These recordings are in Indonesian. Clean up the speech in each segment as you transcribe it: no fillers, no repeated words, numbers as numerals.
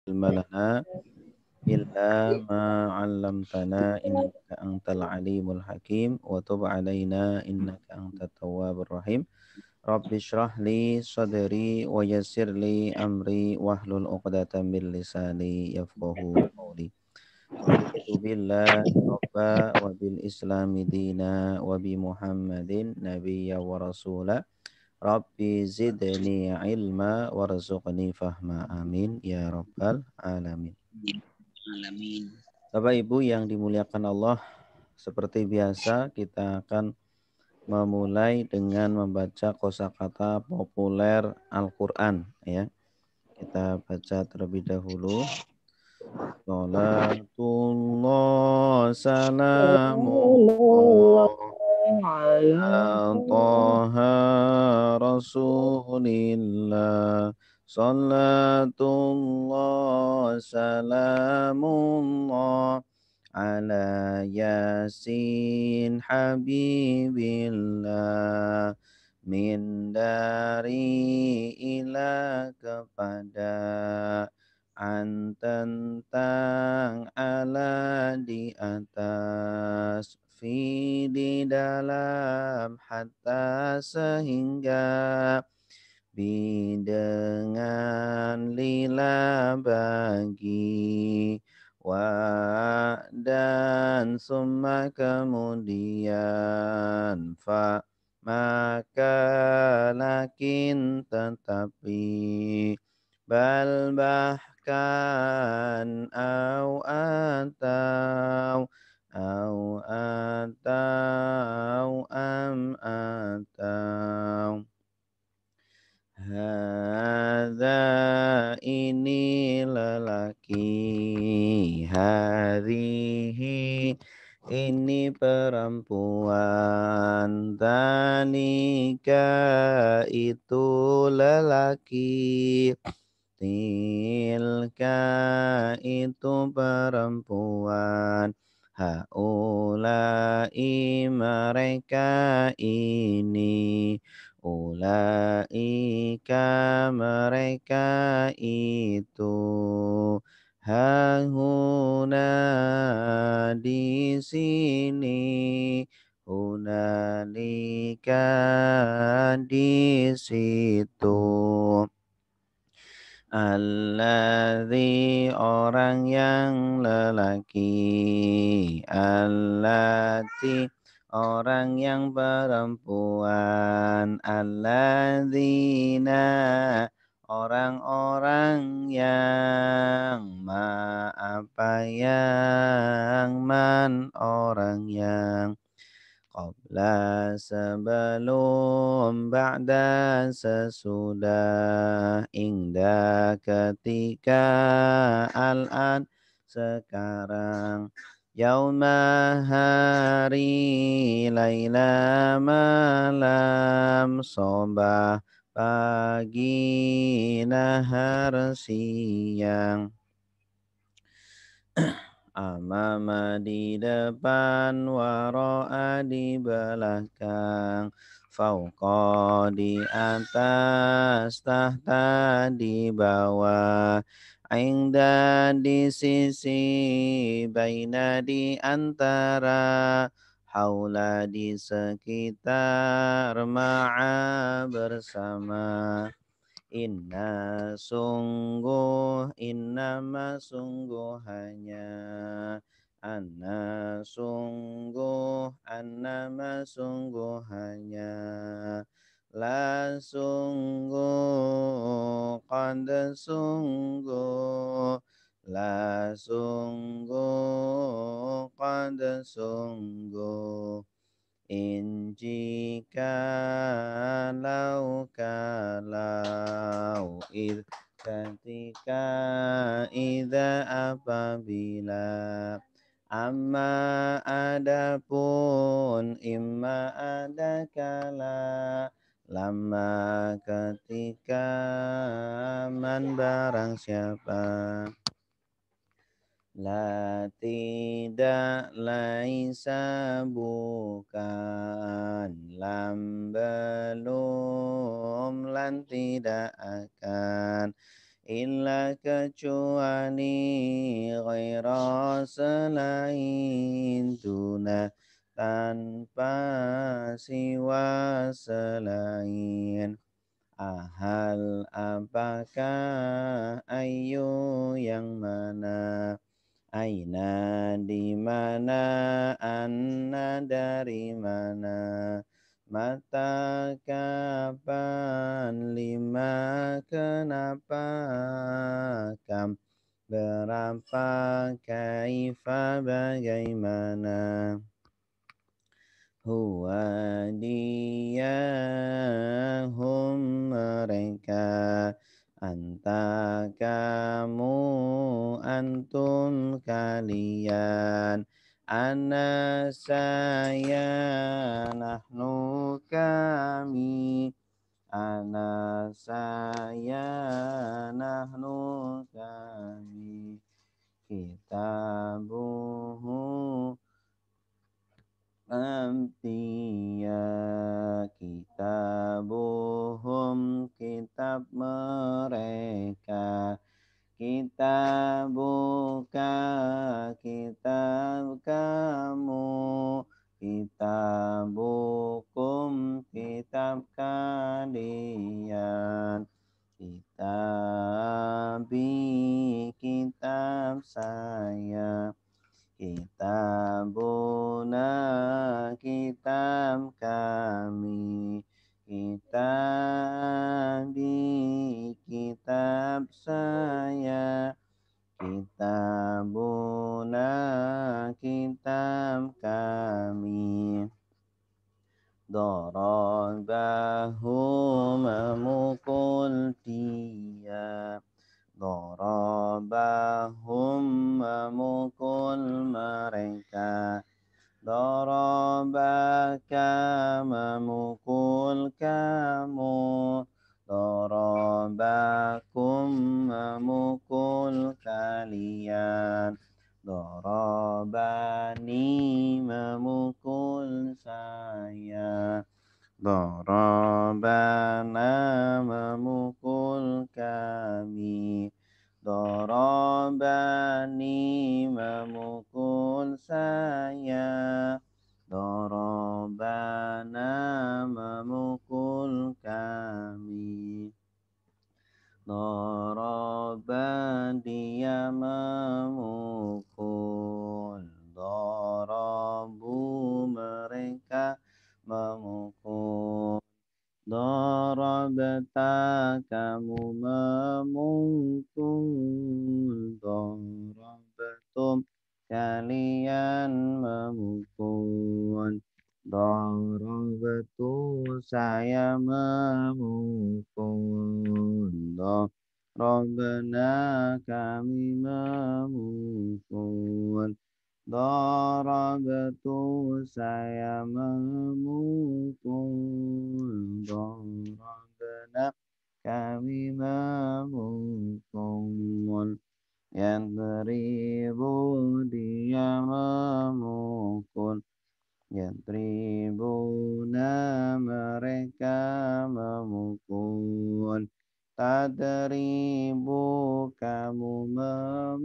ilma lana illa ma 'allamtana innaka antal alimul hakim wa tub 'alaina innaka antat tawwabur rahim. Rabbi shrah li sadri wa yassir li amri wahlul 'uqdatam min lisani yafqahu qawli. Raditu billahi rabba wa bil islami dina wa bi Muhammadin nabiyya wa rasula. Rabbi zidni ilma warzuqni fahma. Amin ya rabbal alamin. Alamin. Bapak Ibu yang dimuliakan Allah, seperti biasa kita akan memulai dengan membaca kosakata populer Al-Qur'an ya. Kita baca terlebih dahulu. Salatullah salamullah Taha Rasulillah. Salatullah salamullah ala Yasin Habibillah. Min dari ila kepada an tentang ala di atas fi di dalam hatta sehingga bi dengan lila bagi wa dan summa kemudian fa maka lakin tetapi bal bahkan atau hadza ini lelaki hadhihi ini perempuan tanika itu lelaki tilka itu perempuan haulai mereka ini ulaika mereka itu hahuna di sini hunalika di situ. Alladzi orang yang lelaki, allati orang yang perempuan, alladzina orang-orang yang apa yang man orang yang qabla sebelum ba'da sesudah inda ketika al-an sekarang yauma hari laila malam sobah pagi nahar siang amama di depan, waro'a di belakang, fauqa di atas, tahta di bawah, inda di sisi, baina di antara, haula di sekitar, ma'a bersama. Innama sungguh hanya annama sungguh hanya la sungguh qad sungguh la sungguh qad sungguh in jika kalau id ketika ida apabila amma adapun imma ada kala lama ketika man barang siapa la tidak laisa bukan lam belum lan tidak akan illa kecuali ghaira selain tuna tanpa siwa selain. Ahal apakah ayu yang mana, aina di mana, anna dari mana, mata kapan, lima kenapa, kam berapa, kaifa bagaimana. Huwa dia hum mereka, anta kamu, antum kalian, ana saya, nahnu kami, ana saya, nahnu kami, kitabuhu Amtiya, kitabuhum kitab mereka, kitabuka kitab kamu, kitabukum kitab kalian, kitabi kitab saya, kitabuna kitab kami, kitabi kitab saya, kitabuna kitab kami. Darabahu memukul dia, darabahum memukul mereka, darabaka memukul kamu, darabakum memukul kalian, darabani memukul saya, darabana memukul kami, darabani memukul saya, darabana memukul kami, daraba dia memukul, darabu mereka memukul, darabta kamu memukul, darabatum kalian memukul, darabtu saya memukul, darabna kami memukul, darabtu saya memukul, darabna kami memukul, yadribu dia memukul, yadribuna mereka memukul, tadribu kamu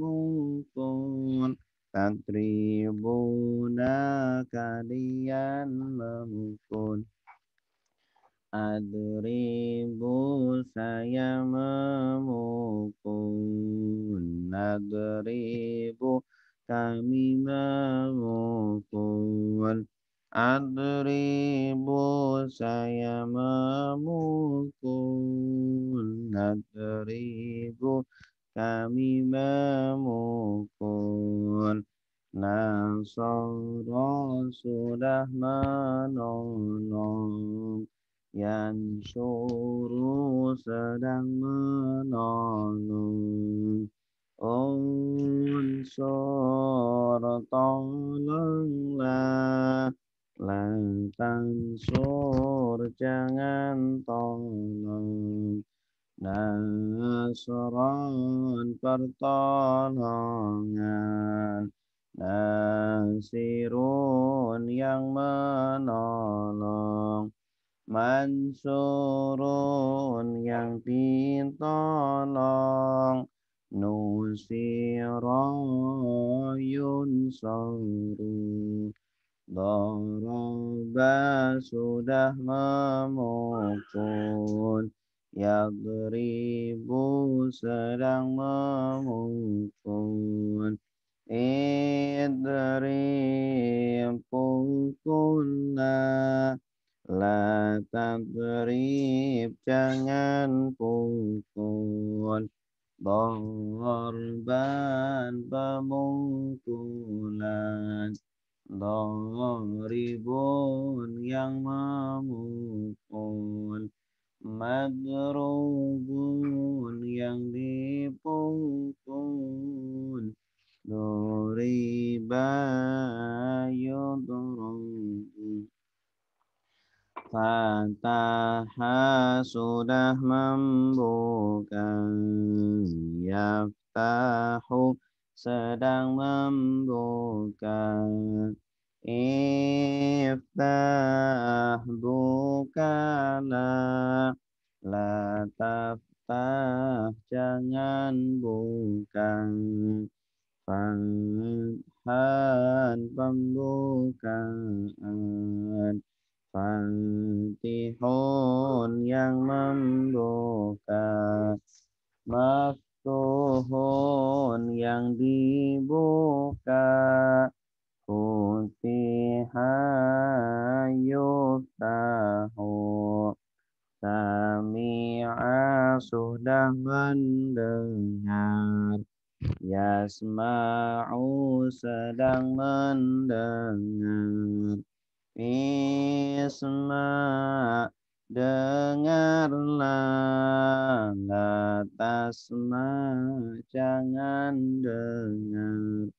memukul, tadribuna kalian memukul, adribu saya memukul, nadribu kami memukul, adribu saya memukul, nadribu kami memukul, Nasara sudah menolong, Yansuru sedang menolong, Unsur tolonglah, La tansur jangan tolong, Nasron pertolongan, Nasirun yang menolong, mansurun yang ditolong, nusira yunsaru, daraba sudah memukul, yadribu sedang memukul, idrib pukullah, la tadrib jangan pukul, darban pemukulan, daribun yang memukul, madrubun yang dipukul, duriba yudrubu. Fataha sudah membuka, yaftahu sedang membuka, iftah bukalah, la taftah jangan buka, fathan pembukaan, Fatihun yang membuka, maftuhun yang dibuka, futiha yuftahu, sami'a sudah mendengar, yasma'u sedang mendengar, Isma dengarlah, la tasma jangan dengar,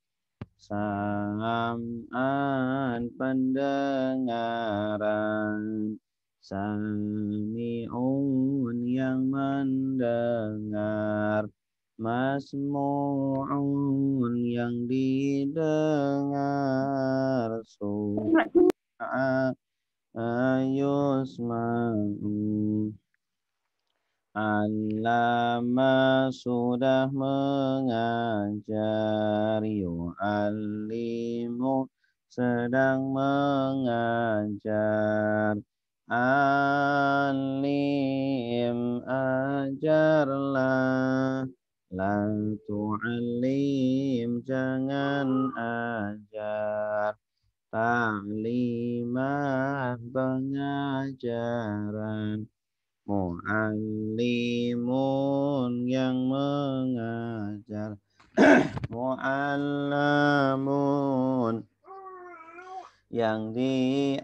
sam'an pendengaran, sami'un yang mendengar, masmu'un yang didengar, yusma'u. Allama sudah mengajar, yu'allimu sedang mengajar, alim ajarlah, la tu'allim jangan ajar, ta'liman pengajaran, mu'allimun yang mengajar, mu'allamun yang diajar,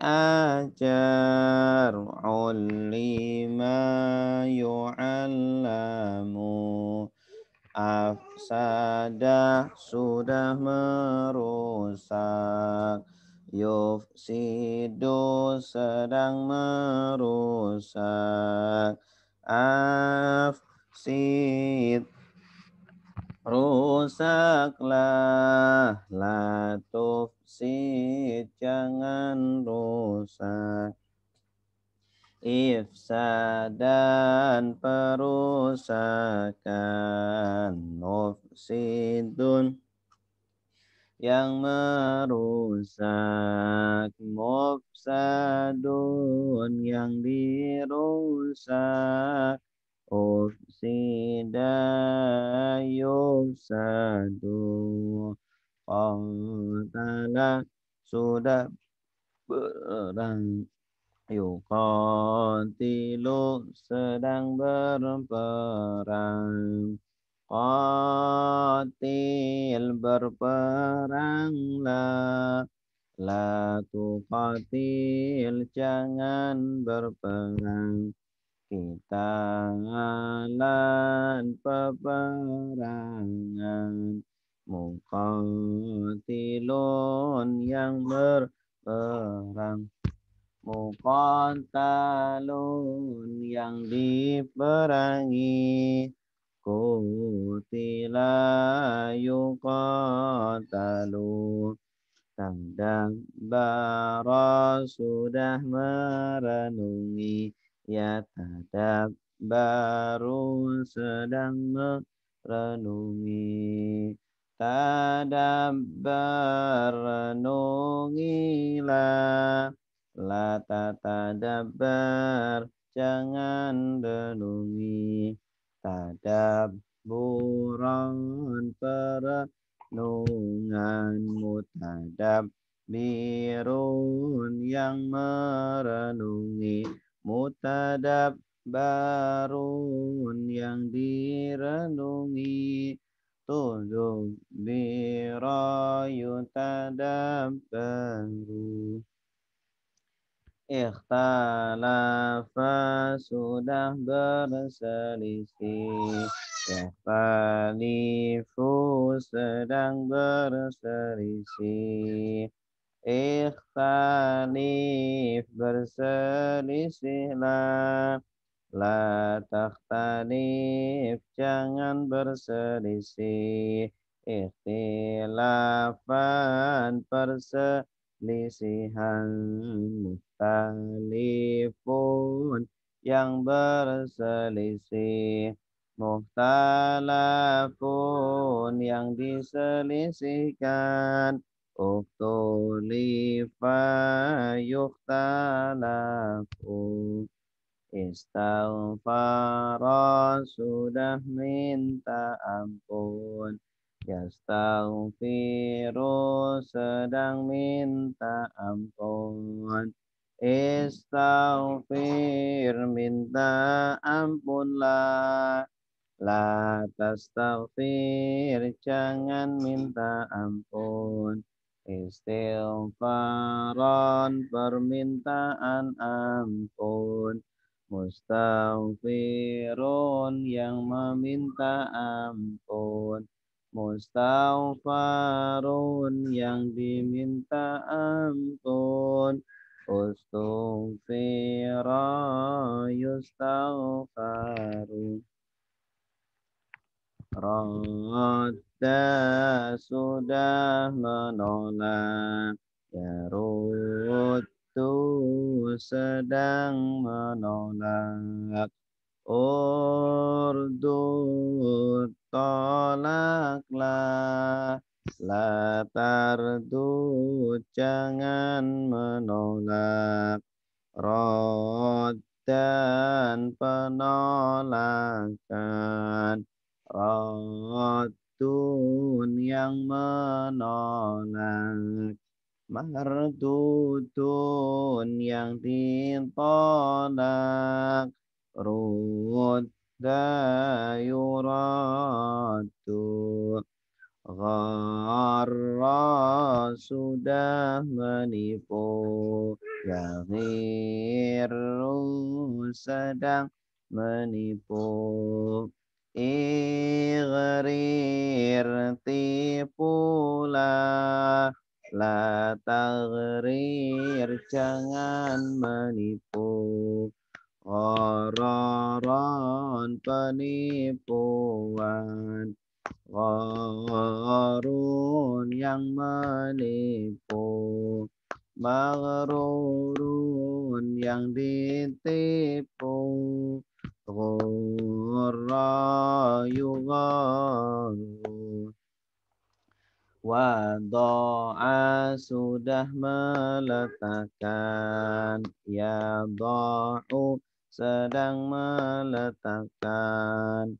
ullima yu'allamu, afsada sudah merusak, yufsidu sedang merusak, afsid rusaklah, la tufsid jangan rusak, ifsadan perusakan, mufsidun yang merusak, mufsadun yang dirusak, ufsida yufsadu, qatala sudah berang, yuqatilu sedang berperang, qatil berperanglah, la tuqatil jangan berperang, qitalan peperangan, muqatilun yang berperang, muqatalun yang diperangi, qutila yuqatalu tadabbara sudah merenungi, yatadabbaru sedang merenungi. Tadabbar renungilah, la tatadabbar jangan renungi. Tadabburan perenungan, mutadabbirun yang merenungi, mutadabbarun yang direnungi, tudubbira yutadabbaru. Ikhtalafa sudah berselisih, yakhtalifu sedang berselisih. Ikhtalif berselisihlah, la takhtalif jangan berselisih. Ikhtilafan perselisihan, mukhtalifun yang berselisih, mukhtalafun yang diselisihkan, uktulifa yukhtalafu. Istaghfara sudah minta ampun, yastaghfiru sedang minta ampun. Istaghfir minta ampunlah, la tastaghfir jangan minta ampun. Istighfaran permintaan ampun, mustaghfirun yang meminta ampun, mustaghfarun yang diminta ampun, ustughfira yustaghfaru. Radda sudah menolak, yaruddu sedang menolak, urdu tolaklah, la tardu jangan menolak, dan penolakan, raddun yang menolak, mardudun yang ditolak, rudda yuraddu, gharra sudah menipu, yaghirru sedang menipu, ighrir tipulah, la taghrir jangan menipu, ghararan penipuan, gharun yang menipu, maghrurun yang ditipu, ghurra yugharu. Wado'a sudah meletakkan, yada'u sedang meletakkan,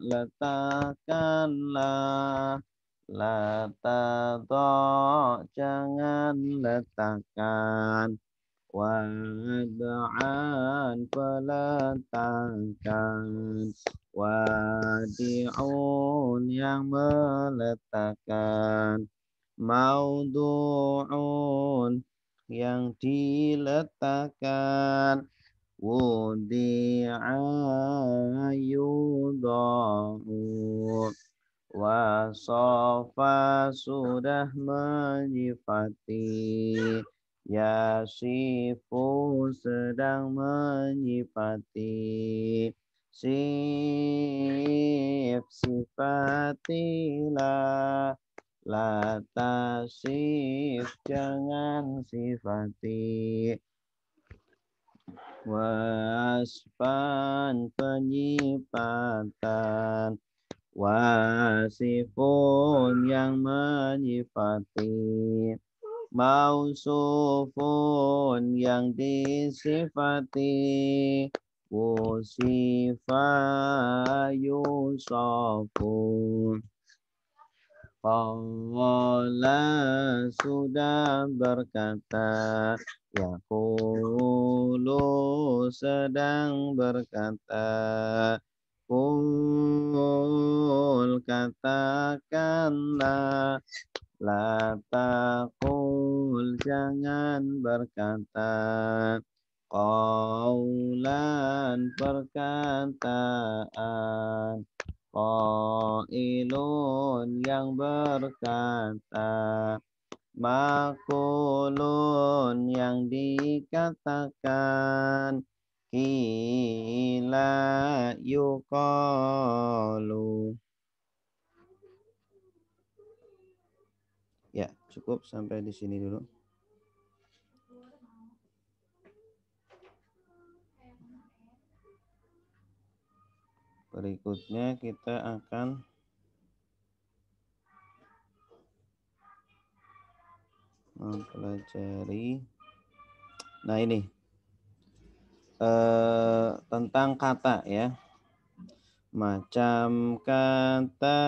letakkanlah, la tadha' jangan letakkan, wad'an peletakan, wadi'un yang meletakkan, maudu'un yang diletakkan, wudi'a yudha'u, wasofa sudah menyifati, yasifu sedang menyifati, sifatilah, La tasif, jangan sifati. Waspan, penyifatan. Wasifun, yang menyifati. Mausufun, yang disifati. Wusifa, yusofun. Qala, sudah berkata. Yaqulu, sedang berkata. Qul, katakanlah. La taqul, jangan berkata. Qaulan, perkataan. Qailun, yang berkata. Makulun, yang dikatakan. Kila, yuqalu. Ya, cukup sampai di sini dulu. Berikutnya kita akan mempelajari, nah ini tentang kata ya. Macam kata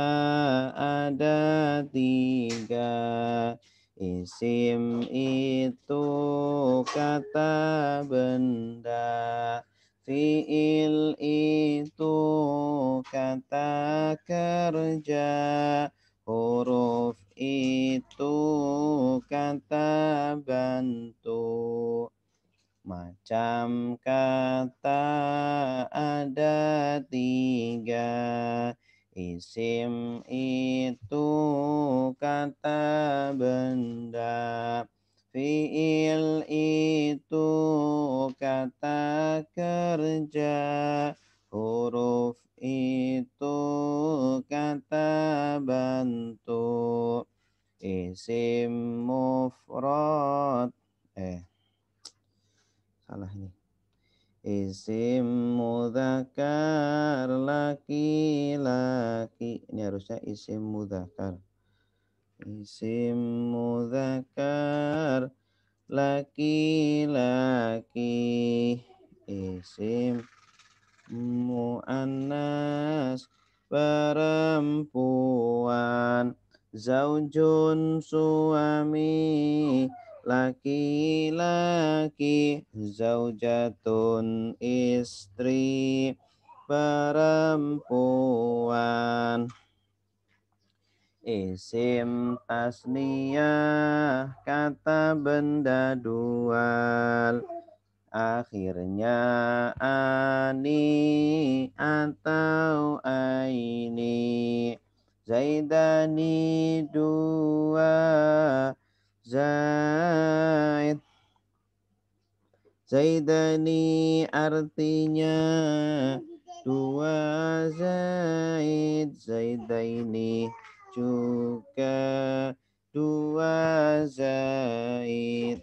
ada 3. Isim itu kata benda. Fi'il itu kata kerja. Huruf itu kata bantu. Macam kata ada 3. Isim itu kata benda. Fi'il itu kata kerja. Huruf itu kata bantu. Isim mufrad. Salah ini. Isim mudzakkar laki-laki. Ini harusnya isim mudzakkar. Isim mudzakkar laki-laki. Isim muannas perempuan. Zaujun, suami. Laki-laki. Zaujatun, istri perempuan. Isim tasniyah kata benda dual. Akhirnya ani atau aini. Zaidani, 2. Zaid. Zaidani artinya 2 Zaid. Zaidaini juga 2 Zaid.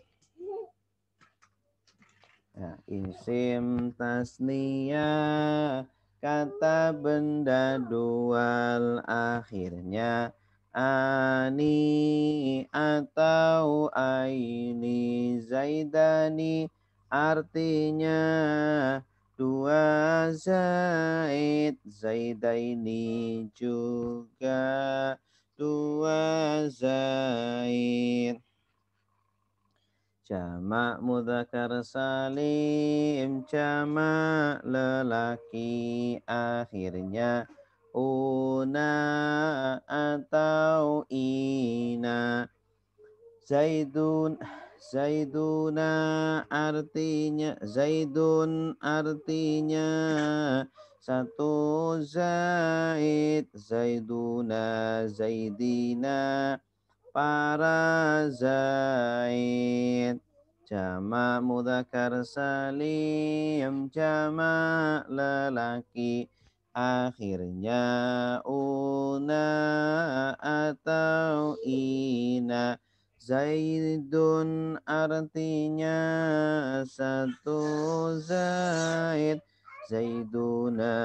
Nah, isim tasniyah kata benda dual. Akhirnya ani atau aini. Zaidani artinya 2 Zaid. Zaidaini juga 2 Zaid. Jamak mudzakkar salim, jamak lelaki. Akhirnya una atau ina. Zaidun, zaiduna artinya, zaidun artinya 1 Zaid. Zaiduna, zaidina para Zaid. Jamak mudzakkar salim, jamak lelaki. Akhirnya una atau artinya satu Zaid, Zaiduna,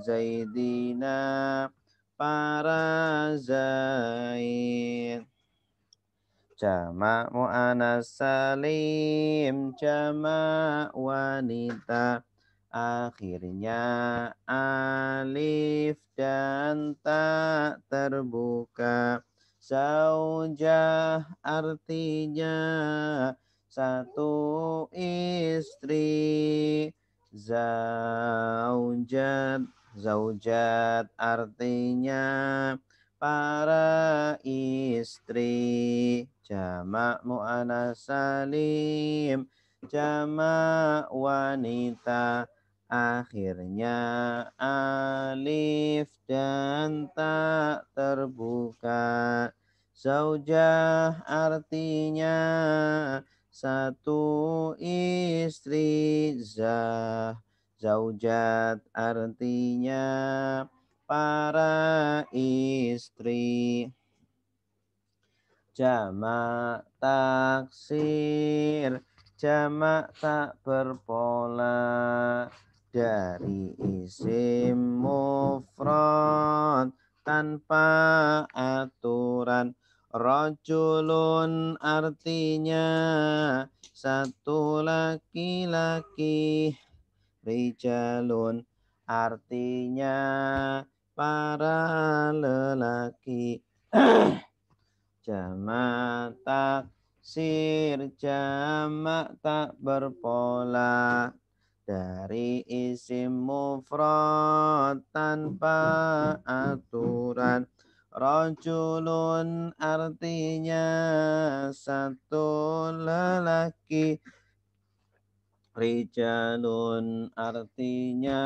Zaidina, para Zaid. Jamak mu'anats salim, jamak wanita, akhirnya alif dan tak terbuka. Zaujah artinya satu istri, zaujat, zaujat artinya para istri. Jamak mu'anats salim, jamak wanita, akhirnya alif dan tak terbuka. Zaujah artinya satu istri, zaujat artinya para istri. Jamak taksir, jamak tak berpola, dari isim mufrad tanpa aturan. Rajulun artinya satu laki-laki, rijalun artinya para lelaki. Jamak taksir, jamak tak berpola, dari isim mufrad tanpa aturan. Rajulun artinya satu lelaki, rijalun artinya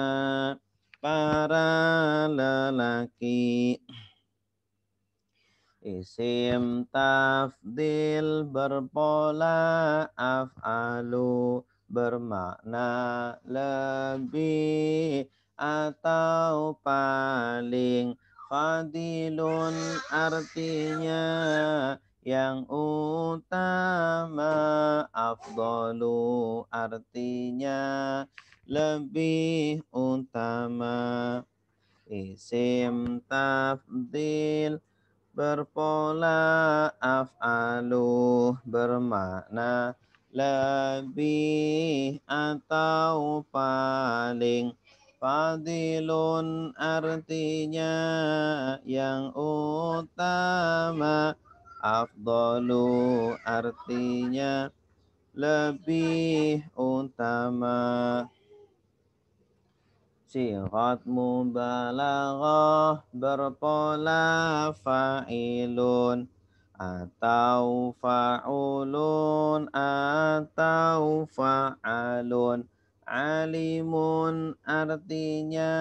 para lelaki. Isim tafdil berpola af'alu, bermakna lebih atau paling. Fadilun artinya yang utama, afdalu artinya lebih utama. Isim tafdil berpola af'alu, bermakna lebih atau paling. Fadilun artinya yang utama, afdalu artinya lebih utama. Sighat mubalaghah berpola fa'ilun atau fa'ulun atau fa'alun. Alimun artinya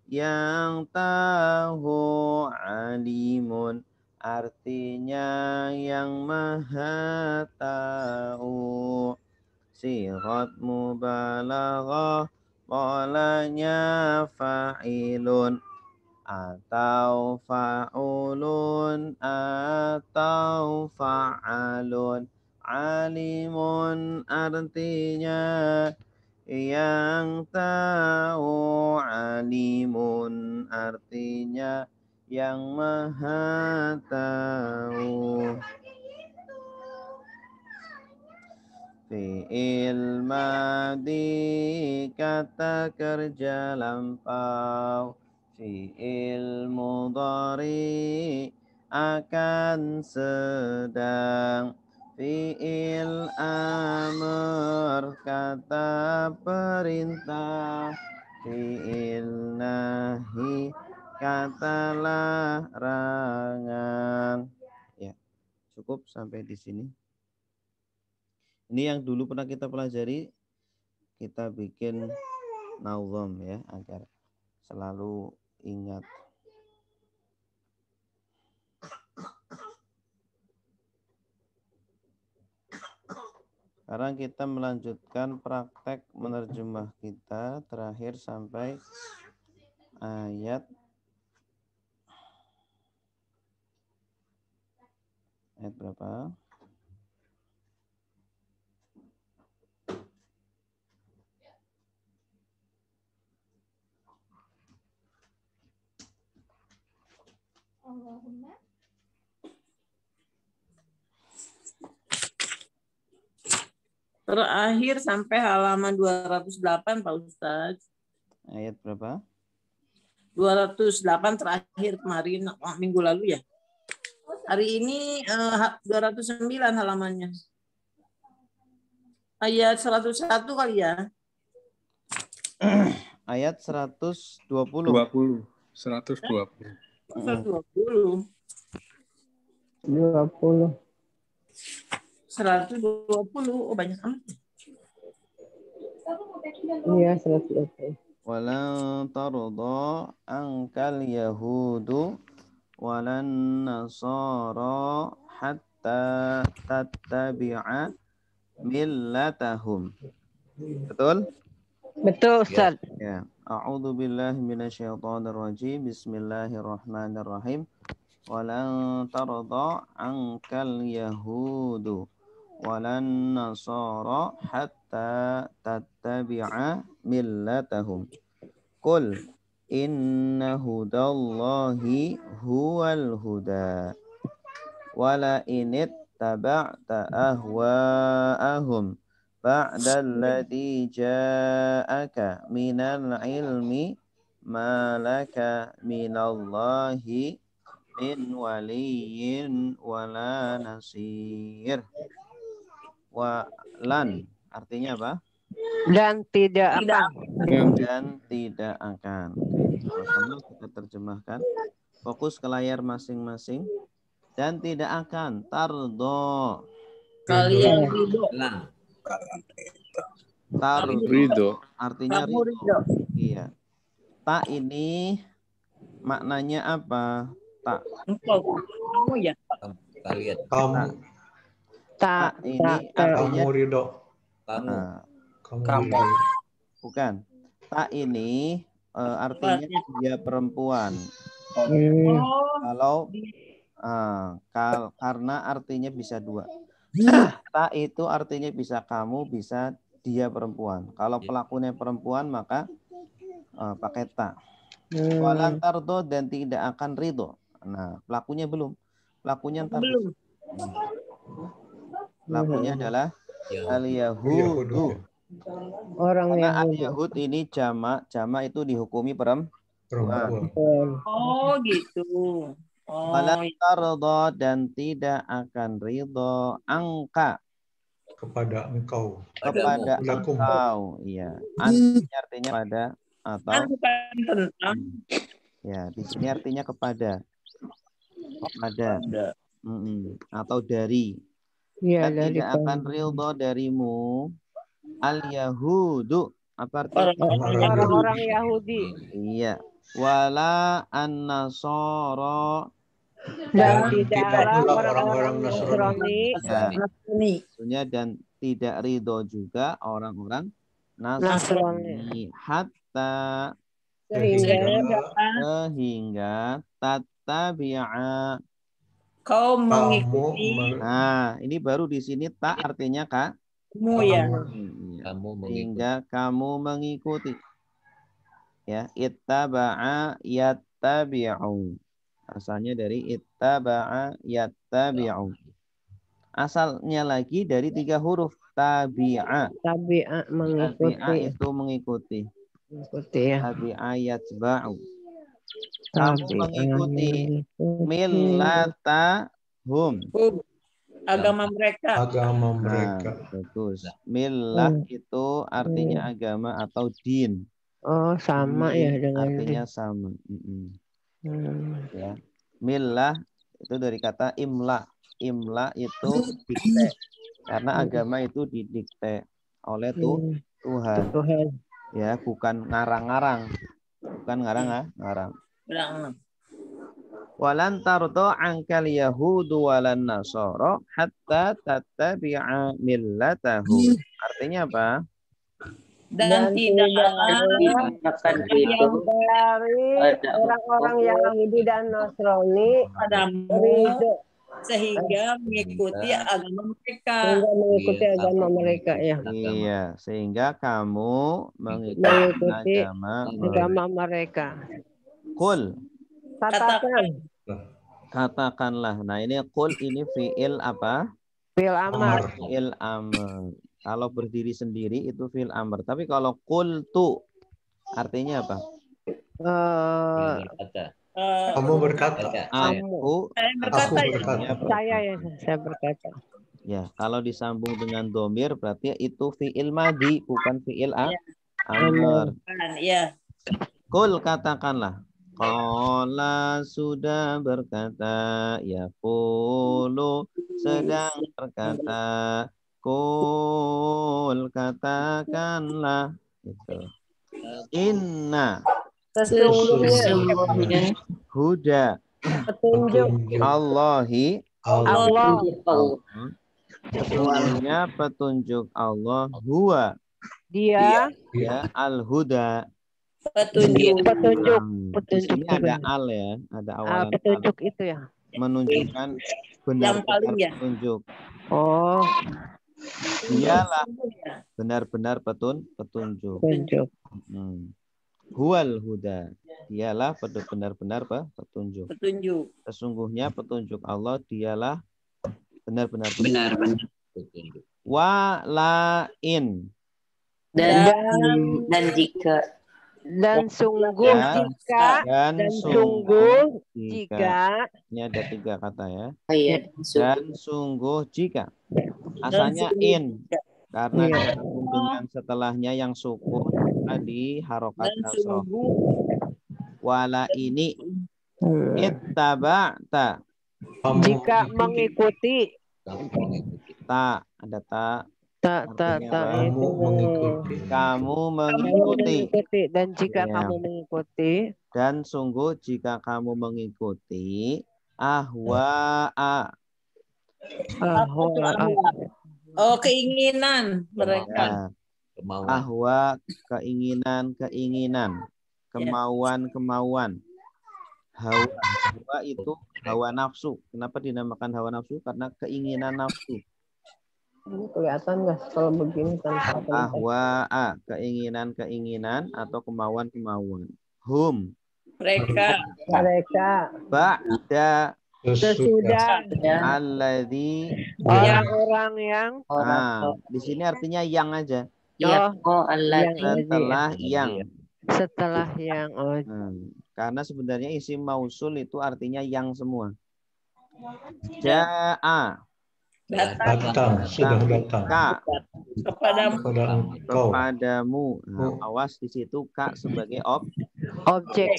yang tahu, alimun artinya yang maha tahu. Sighat mubalaghah polanya fa'ilun atau fa'ulun atau fa'alun. Alimun artinya yang tahu, alimun artinya yang maha tahu. Fi'il madhi kata kerja lampau. Fi'il mudhari akan sedang. Fi'il amr kata perintah. Fi'il nahi kata larangan. Ya, cukup sampai di sini. Ini yang dulu pernah kita pelajari, kita bikin nazam ya, agar selalu ingat. Sekarang kita melanjutkan praktek menerjemah kita terakhir sampai ayat berapa? Terakhir sampai halaman 208 Pak Ustadz. Ayat berapa? 208 terakhir kemarin minggu lalu ya. Hari ini 209 halamannya. Ayat 101 kali ya. Ayat 120. 120. 120. 120. Oh banyak amat. Iya, 120. Walan tarda ankal yahudu walan nasara hatta tattabi'a millatahum. Betul? Betul, Ustaz. Ya. A'udzu billahi minasyaitonir rajim. Bismillahirrahmanirrahim. Walan tarda ankal yahudu walan nasara hatta tattabi'a millatahum. Qul inna hudallahi huwal huda wala init taba'ta ahwa'ahum ba'dalladzi ja'aka minal ilmi ma laka minallahi min waliyyin wala nasir. Walan artinya apa? Dan tidak akan. Dan tidak akan. Oke, sama-sama kita terjemahkan. Fokus ke layar masing-masing. Dan tidak akan tardo. Kalian ridho. Ridho. Artinya Kamu ridho. Iya. Tak ini maknanya apa? Tak. Engkau. Kamu ya. Kalian. Tak ini artinya Kamu ridho. kamu. Bukan. Tak ini artinya dia perempuan. Kalau karena artinya bisa dua. Tak itu artinya bisa kamu, bisa dia perempuan. Kalau pelakunya perempuan maka pakai tak. Walan tardo dan tidak akan ridho. Nah, pelakunya belum. Pelakunya ntar belum. Pelakunya adalah al-yahudu. Orang Karena Yahudi. al-yahud ini jamak itu dihukumi perempuan. Oh gitu. Walan tardo dan tidak akan ridho angka Kepada engkau. kepada engkau. Iya. Artinya pada atau bukan tentang. Ya, di sini artinya kepada atau dari. Iya, Dan dari tidak akan ridho darimu al-yahudu. Apa artinya? orang Yahudi. Iya. Wala an-nasara Dan tidaklah orang-orang Nasrani. Ya. Dan tidak ridho juga orang-orang Nasrani. Hatta sehingga tattabi'a Kau mengikuti. Nah, ini baru di sini tak artinya Kamu ya. Sehingga kamu mengikuti. Ya, ittaba'a yattabi'u. Asalnya dari ittaba'a yattabi'u. Asalnya lagi dari 3 huruf tabi'a. Tabi'a mengikuti. Tabi'a itu mengikuti. Mengikuti ya. Tabi'a yatba'u. Kamu mengikuti millatahum. Agama mereka. Bagus. Millah itu artinya agama atau din. Oh, sama ya dengan artinya sama. Ya. Millah itu dari kata imla. Imla itu dikte. Karena agama itu didikte oleh Tuhan. Ya, bukan ngarang-ngarang. Bukan ngarang. Walan tardo ankal yahudu walan nasara hatta tattabi'a millatahu. Artinya apa? Dan tidak akan dari orang-orang Yahudi dan Nasrani padamu sehingga mengikuti agama mereka. Ya. Iya, sehingga kamu mengikuti agama mereka. Qul. Katakan. Katakanlah. Nah ini qul ini fi'il apa? Fil amar. Fi'il amr. Kalau berdiri sendiri itu fi'il amr. Tapi kalau qultu artinya apa? Kamu berkata. Aku Berkata ya. berkata. Saya berkata. Ya, kalau disambung dengan domir berarti itu fi'il madi, bukan fi'il amr. Ya. Qul katakanlah. Qala sudah berkata, ya qulu sedang berkata, qul katakanlah. Itu. Inna Sesungguhnya huda Petunjuk Allahi Allah. sesungguhnya petunjuk Allah huwa Dia ya al-huda. petunjuk. Di sini ada al ya, ada awalan Petunjuk itu ya. menunjukkan Yang paling benar-benar ya. petunjuk. Oh, Dialah benar-benar petunjuk. petunjuk. Huwal huda. Dialah benar-benar petunjuk. Petunjuk. Sesungguhnya petunjuk Allah dialah benar-benar petunjuk. Benar-benar petunjuk. Wa lain. Dan jika Dan sungguh Ya, jika dan sungguh jika. jika Ini ada 3 kata ya. Iya. Dan sungguh jika. Asalnya in. Karena disambung dengan setelahnya yang sukun di harokat dan nasroh. sungguh Wala ini ittaba'ta. jika mengikuti Ta. Ada ta. Artinya apa? Kamu mengikuti. Kamu mengikuti. dan jika Ya. kamu mengikuti Dan sungguh jika kamu mengikuti ahwa'a. keinginan mereka. Kemauan. Ahwa keinginan, kemauan. Hawa itu hawa nafsu. Kenapa dinamakan hawa nafsu? Karena keinginan nafsu. ini kelihatan nggak kalau begini tanpa Ahwa'a keinginan atau kemauan. Hum Mereka ba'da sesudah alladzi orang-orang yang di sini artinya yang aja. Setelah yang. Karena sebenarnya isim mausul itu artinya yang semua. Ja'a Datang. Sudah datang. Ka kepadamu. kepadamu. Awas di situ ka sebagai objek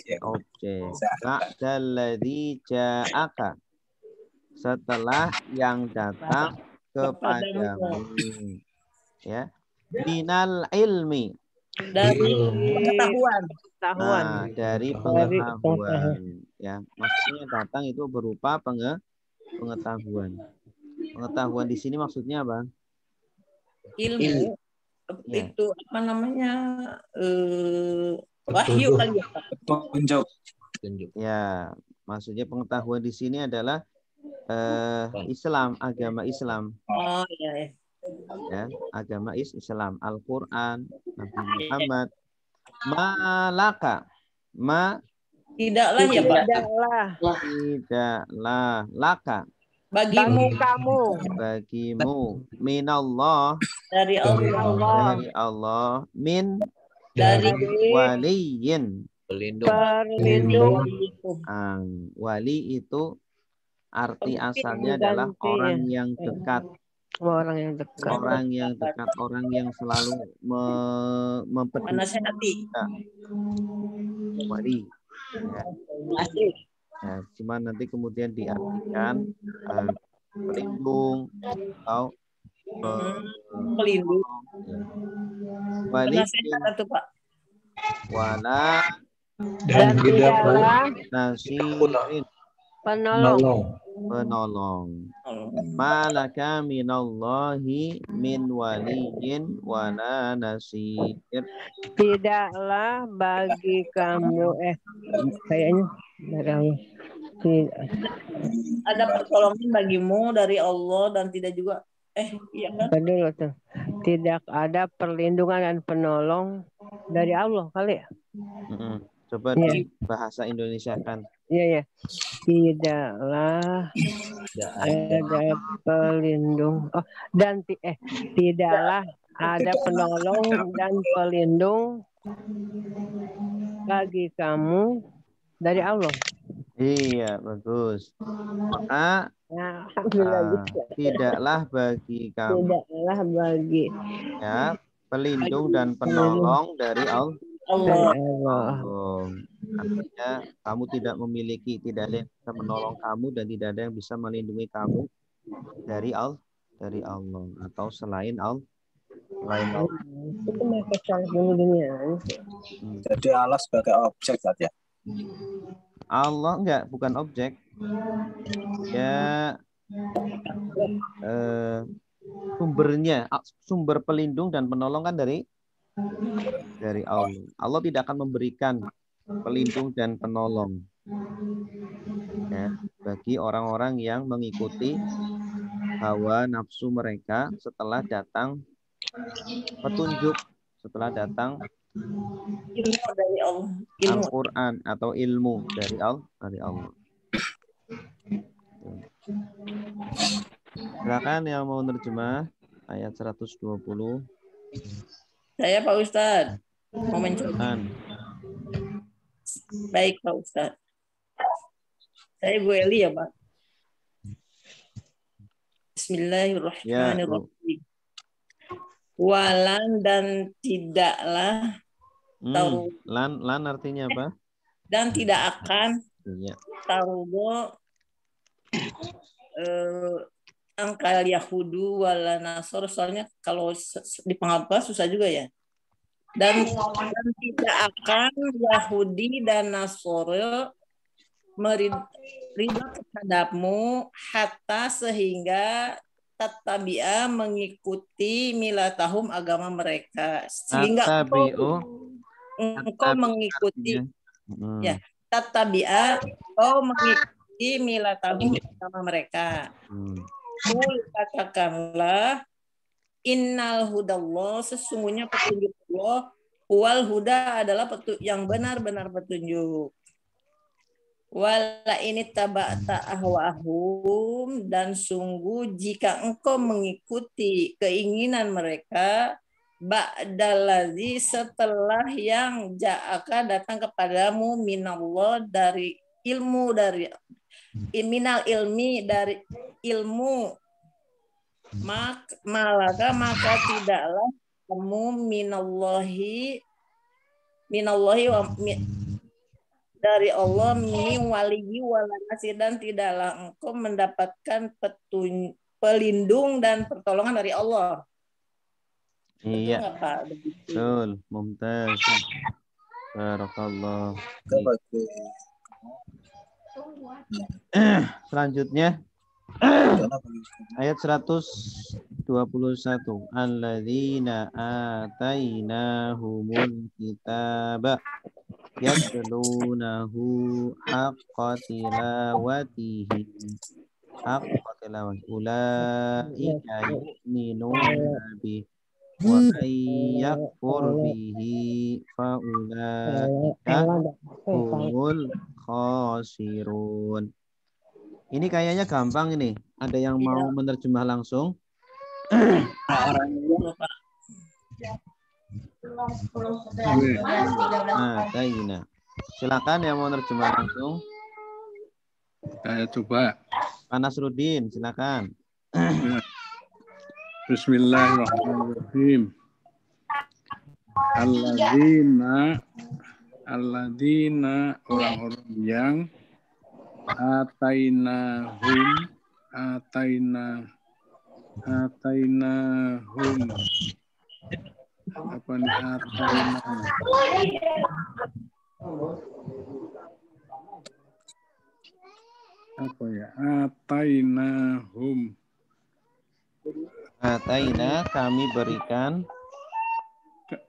Ba'dalladzi ja'aka. Setelah yang datang kepadamu. Ya. Minal ilmi. Dari pengetahuan. Dari pengetahuan. Ya, maksudnya datang itu berupa pengetahuan. Pengetahuan di sini maksudnya apa? Ilmu. Ya. Itu apa namanya? Wahyu kali ya. Petunjuk. Ya, maksudnya pengetahuan di sini adalah Islam, agama Islam. Oh iya. Ya, agama Islam, Al-Qur'an, Nabi Muhammad. Malaka. Tidaklah ya Pak. Tidaklah laka. Bagimu Minallah dari Allah min dari waliyin. perlindung Wali itu arti asalnya adalah orang yang dekat. Orang yang dekat, orang yang selalu mempeduli. menasihati. Wali. Ya, cuma nanti kemudian diartikan pelindung atau pelindung. wali Penasehat itu Pak. wala Dan tidaklah nasirin penolong. Malaka minallahi min waliyin wala nasir. tidaklah bagi kamu kayaknya Ada pertolongan bagimu dari Allah dan tidak juga iya kan? dulu tuh. Tidak ada perlindungan dan penolong dari Allah kali ya. Coba di bahasa Indonesia kan. Iya. Tidaklah Tidak ada. ada pelindung. Tidaklah ada penolong dan pelindung bagi kamu dari Allah. Iya, bagus. Maka Nah, alhamdulillah. tidaklah bagi kamu Tidaklah bagi ya pelindung dan penolong dari Allah. Allah. Artinya kamu tidak memiliki, tidak ada yang bisa menolong kamu dan tidak ada yang bisa melindungi kamu dari Allah atau selain Allah. Itu mereka salah dunia. Jadi Allah sebagai objek saja. Allah bukan objek. Ya sumbernya, sumber pelindung dan penolong kan dari Allah. Allah tidak akan memberikan pelindung dan penolong ya, bagi orang-orang yang mengikuti hawa nafsu mereka setelah datang petunjuk, setelah datang Ilmu dari Allah. Al-Quran atau ilmu dari Allah. Silakan yang mau nerjemah ayat 120. Saya Pak Ustadz mau mencoba. Baik Pak Ustadz. Saya Bu Eli ya Pak. Bismillahirrahmanirrahim. Walan dan tidaklah tahu. Lan artinya apa? Dan tidak akan Iya. tarubo angkal Yahudu wala Nasor, soalnya kalau di pengapa susah juga ya. Dan tidak akan Yahudi dan Nasor ridho terhadapmu hatta sehingga tatabia mengikuti milatahum agama mereka, sehingga engkau mengikuti ya tatabia kau mengikuti milatahum agama mereka. Kul katakanlah innal hudallah, sesungguhnya petunjuk Allah, wal huda adalah yang benar-benar petunjuk. Wala ini tabata ahwahum, dan sungguh jika engkau mengikuti keinginan mereka, ba'daladzi, setelah yang ja'aka datang kepadamu minallah, dari ilmu, dari minal ilmi, dari ilmu, maka tidaklah kamu minallahi dari Allah min waliyi wala nasir, dan tidaklah engkau mendapatkan pelindung dan pertolongan dari Allah. Iya. Betul nggak, Pak? Betul, mumtaz. Barakallah. Selanjutnya ayat 121. Alladzina atainahumul kitaba yatlunahu haqqa tilawatihi ulaika yu'minuna bihi wa yakfur bihi fa ulaika humul khasirun. Ini kayaknya gampang ini. Ada yang mau menerjemah langsung? Nah, silakan yang mau nerjemah langsung. Saya coba. Pak Nasruddin, silakan. Bismillahirrahmanirrahim. Alladzina orang-orang yang atainahum apa nih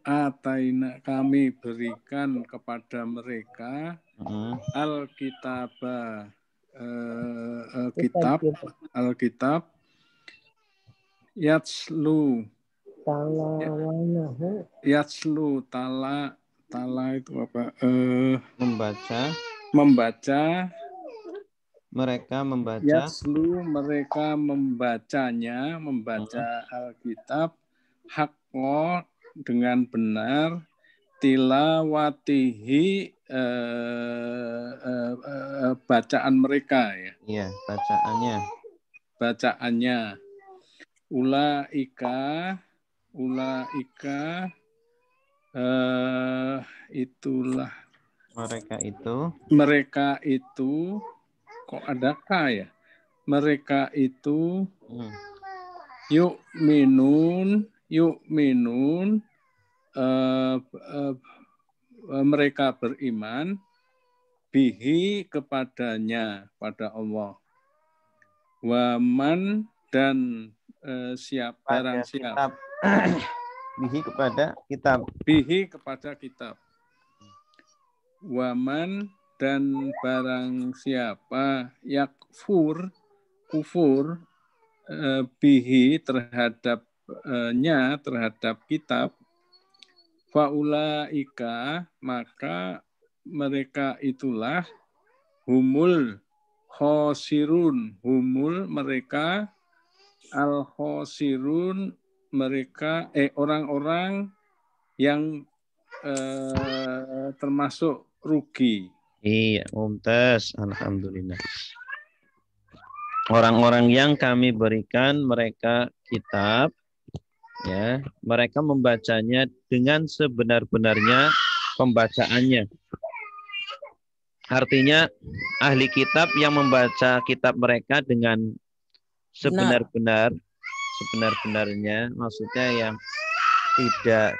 Ataina kami berikan kepada mereka Alkitab yatslu tala itu apa? Membaca membaca, mereka membaca, yaslu mereka membacanya, membaca Alkitab, haqqo dengan benar, tilawatihi bacaan mereka ya. iya, Bacaannya. Ulaika itulah mereka itu kok ada K ya? Mereka itu yu'minun mereka beriman bihi kepadanya, pada Allah. Waman dan barang siapa bihi kepada kitab. Waman dan barang siapa kufur bihi terhadap kitab, faulaika maka mereka itulah humul khosirun, mereka al khosirun, mereka orang-orang yang termasuk rugi. Iya, mumtaz. Alhamdulillah. Orang-orang yang kami berikan mereka kitab, ya, mereka membacanya dengan sebenar-benarnya pembacaannya. Artinya ahli kitab yang membaca kitab mereka dengan sebenar-benarnya, maksudnya yang tidak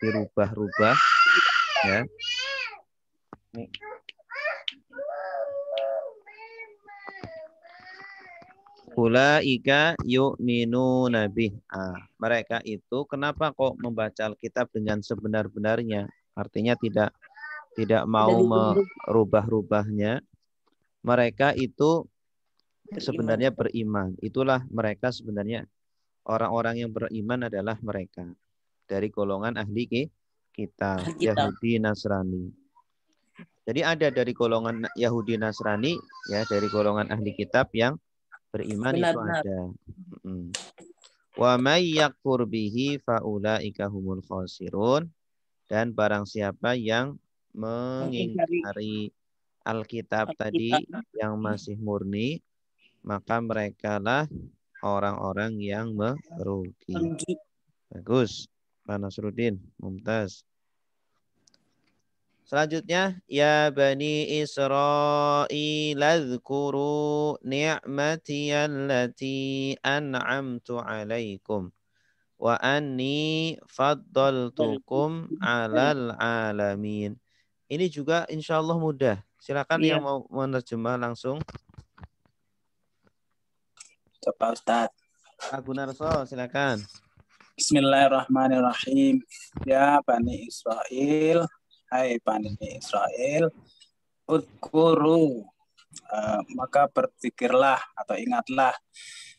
dirubah-rubah, ya. Ulaika yu'minuna bih. Mereka itu kenapa kok membaca Alkitab dengan sebenar-benarnya? Artinya tidak mau merubah-rubahnya. Mereka itu sebenarnya beriman. Itulah mereka sebenarnya. Orang-orang yang beriman adalah mereka dari golongan ahli kitab, Yahudi, Nasrani. Jadi ada dari golongan Yahudi, Nasrani, ya, dari golongan ahli kitab yang beriman. Benar, itu ada. Wa may yakfur bihi faulaika humul khosirun. Dan barang siapa yang mengingkari Alkitab tadi yang masih murni, maka merekalah orang-orang yang merugi. Bagus, Pak Nasruddin, mumtaz. Selanjutnya, ya Bani Israil azkuru ni'mati allati an'amtu alaikum wa anni faddaltukum 'alal alamin. Ini juga insyaallah mudah. Silakan yang mau menerjemah langsung. Coba Ustaz. Abu Narso, silakan. Bismillahirrahmanirrahim. Ya Bani Israel, hai Bani Israel, udkuru, maka berzikirlah atau ingatlah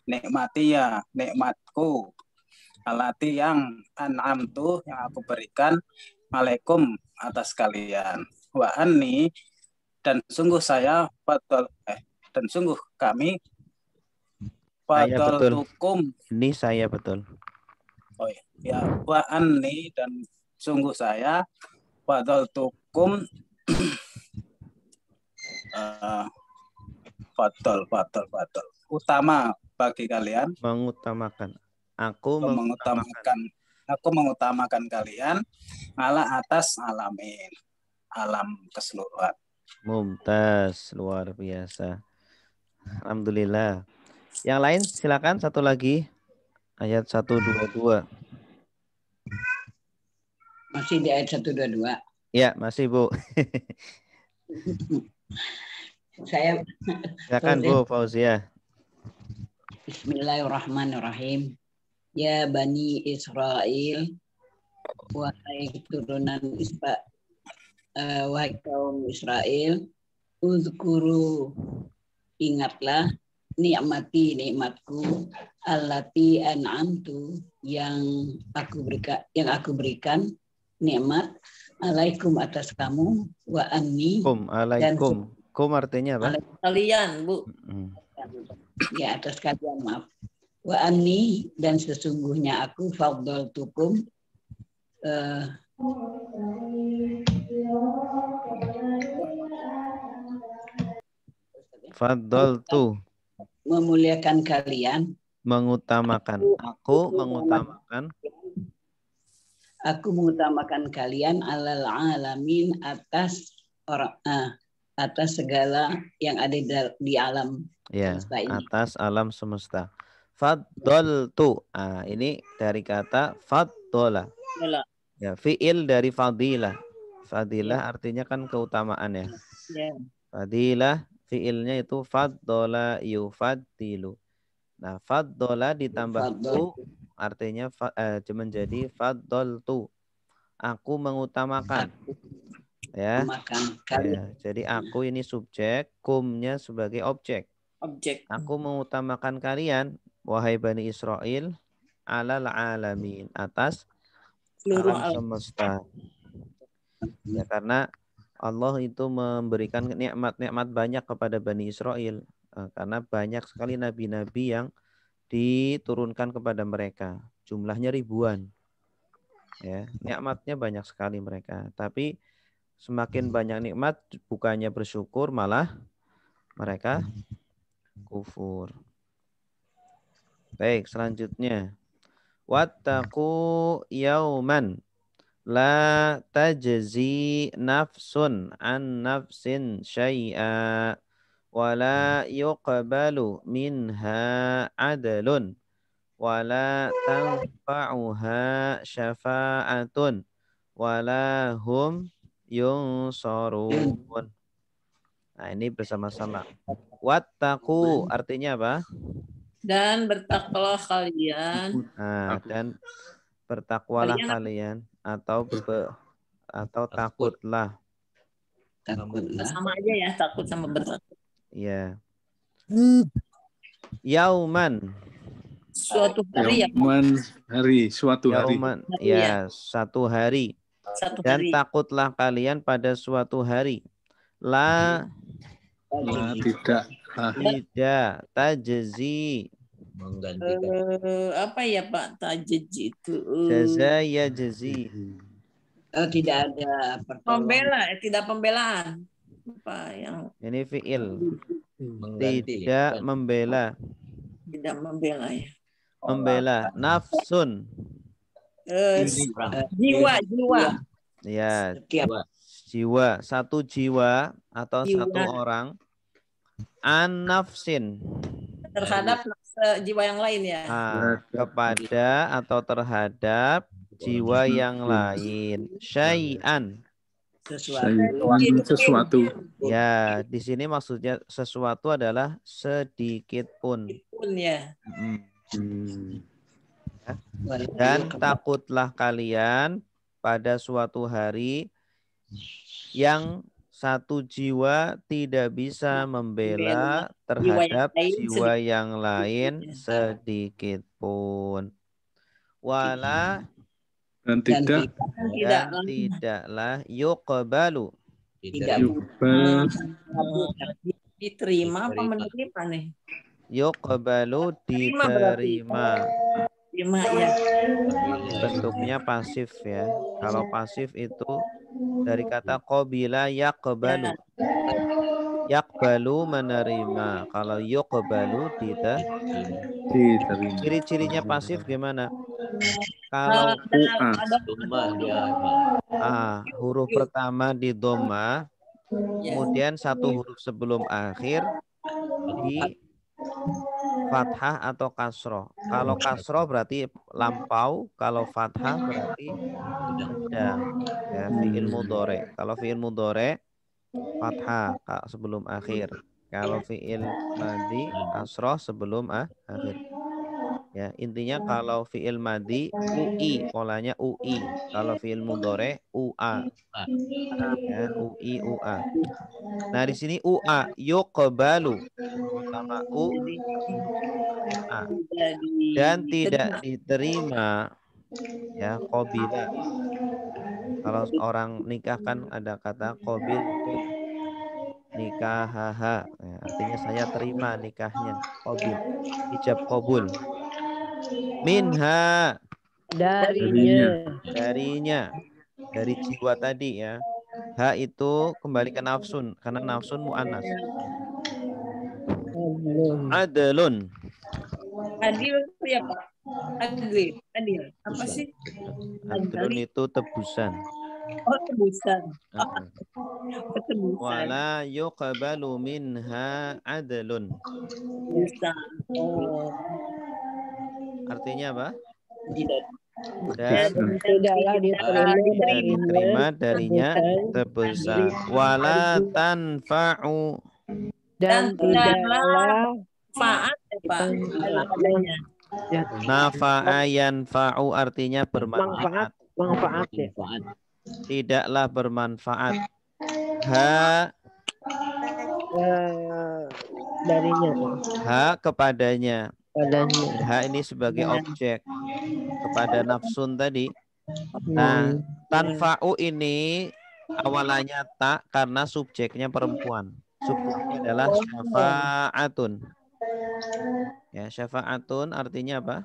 nikmatku, alati yang an'amtu, yang aku berikan, alaikum, atas kalian, wa anni, dan sungguh saya, dan sungguh kami, Fadaltukum. Ini saya betul. Oh ya, wa anni, dan sungguh saya, fadaltukum, fadal, utama bagi kalian. Mengutamakan. Aku mengutamakan kalian ala atas alamin, alam keseluruhan. Mumtaz, luar biasa. Alhamdulillah. Yang lain silakan, satu lagi. Ayat 122. Masih di ayat 122. Ya, masih Bu. Silakan Bu Fauzia. Bismillahirrahmanirrahim. Ya Bani Israel, wahai keturunan wahai kaum Israel, uzkuru, ingatlah nikmatku allati an'amtu, yang aku berikan nikmat alaikum atas kamu, wa anni Kum, alaikum. Kum artinya apa? Kalian, Bu. Ya, atas kalian, maaf. Wa anni dan sesungguhnya aku faddaltukum Faddaltu, memuliakan kalian. mengutamakan. Aku mengutamakan kalian alal alamin atas atas segala yang ada di alam ya, semesta ini. atas alam semesta. Faddaltu. Ini dari kata faddola. Ya, fiil dari fadilah. Fadilah artinya kan keutamaan ya. Fadilah fiilnya itu faddola yufaddilu. Nah, faddola ditambah tu artinya menjadi faddaltu. Aku mengutamakan. Ya. Jadi aku ini subjek, kumnya sebagai objek. Aku mengutamakan kalian, wahai Bani Israel, alal alamin, atas alam semesta. Ya, karena Allah itu memberikan nikmat-nikmat banyak kepada Bani Israel. Karena banyak sekali nabi-nabi yang diturunkan kepada mereka. Jumlahnya ribuan. Ya, nikmatnya banyak sekali mereka. Tapi semakin banyak nikmat, bukannya bersyukur, malah mereka kufur. Baik, selanjutnya. Wattaqu yauman la tajzi nafsun an nafsin syai'a wa la yuqbalu minha adlun wa la tanfa'uha syafa'atun wa la hum yunsarun. Nah, ini bersama-sama. Wattaqu artinya apa? Dan bertakwalah kalian. Dan bertakwalah kalian atau takutlah. Takutlah. Sama aja ya, takut sama bertakwa. Iya. Yauman. Suatu hari ya. Suatu hari. Ya, satu hari. Dan takutlah kalian pada suatu hari. Tidak tajzi menggantikan. Apa ya Pak tajzi itu? Jaza ya jazi. Tidak ada pertolongan. Tidak pembelaan. Apa yang ini fiil. Tidak membela. Tidak membela ya. Membela nafsun. Jiwa. Ya, jiwa, satu jiwa atau satu orang. An-nafsin. Terhadap jiwa yang lain ya. Kepada atau terhadap jiwa yang lain. Syai'an. Sesuatu. Ya, di sini maksudnya sesuatu adalah sedikit pun. Ya. Dan takutlah kalian pada suatu hari yang satu jiwa tidak bisa membela terhadap jiwa yang lain sedikit pun. Wala dan tidaklah yuqbalu. Diterima apa menerima nih? Yuqbalu diterima. Ya. Bentuknya pasif ya. Kalau pasif itu dari kata qabila yaqbalu. Yaqbalu menerima. Kalau yuqbalu diterima. Ciri-cirinya pasif gimana? Kalau huruf pertama di dhamma, kemudian satu huruf sebelum akhir di fathah atau kasroh. Kalau kasroh berarti lampau, kalau fathah berarti sedang. Ya, fi'il mudhari. Kalau fi'il mudhari fathah sebelum akhir. Kalau fi'il madhi kasroh sebelum akhir. Ya, intinya kalau fi'il madhi UI, polanya UI. Kalau fi'il mudhari UA. Ya, UI UA. Nah, di sini UA yuqbalu sama U dan tidak diterima Ya, qabila. Kalau orang nikah kan ada kata qabil tuh nikahaha. Ya, artinya saya terima nikahnya. Qabil. Ijab qabul. Minha. Darinya. Dari jiwa tadi ya. Ha itu kembali ke nafsun karena nafsun mu'annas. Adlun. Adil itu ya Pak. Adil. Apa sih? Adlun itu tebusan. Oh, tebusan. Tebusan. Wala yuqbalu minha adlun. Tebusan. Oh. Artinya apa? Dan tidaklah diterima darinya tebusan. Wala tanfa'u. Dan tidaklah manfaat Pak. Nafa'a yanfa'u artinya bermanfaat. Manfaat ya. Tidaklah bermanfaat. Ha Darinya. Ha kepadanya. Padanya. Ha ini sebagai objek kepada nafsun tadi. Nah, tanfa'u ini awalannya tak karena subjeknya perempuan. Subjeknya adalah syafa'atun. Ya, syafa'atun artinya apa?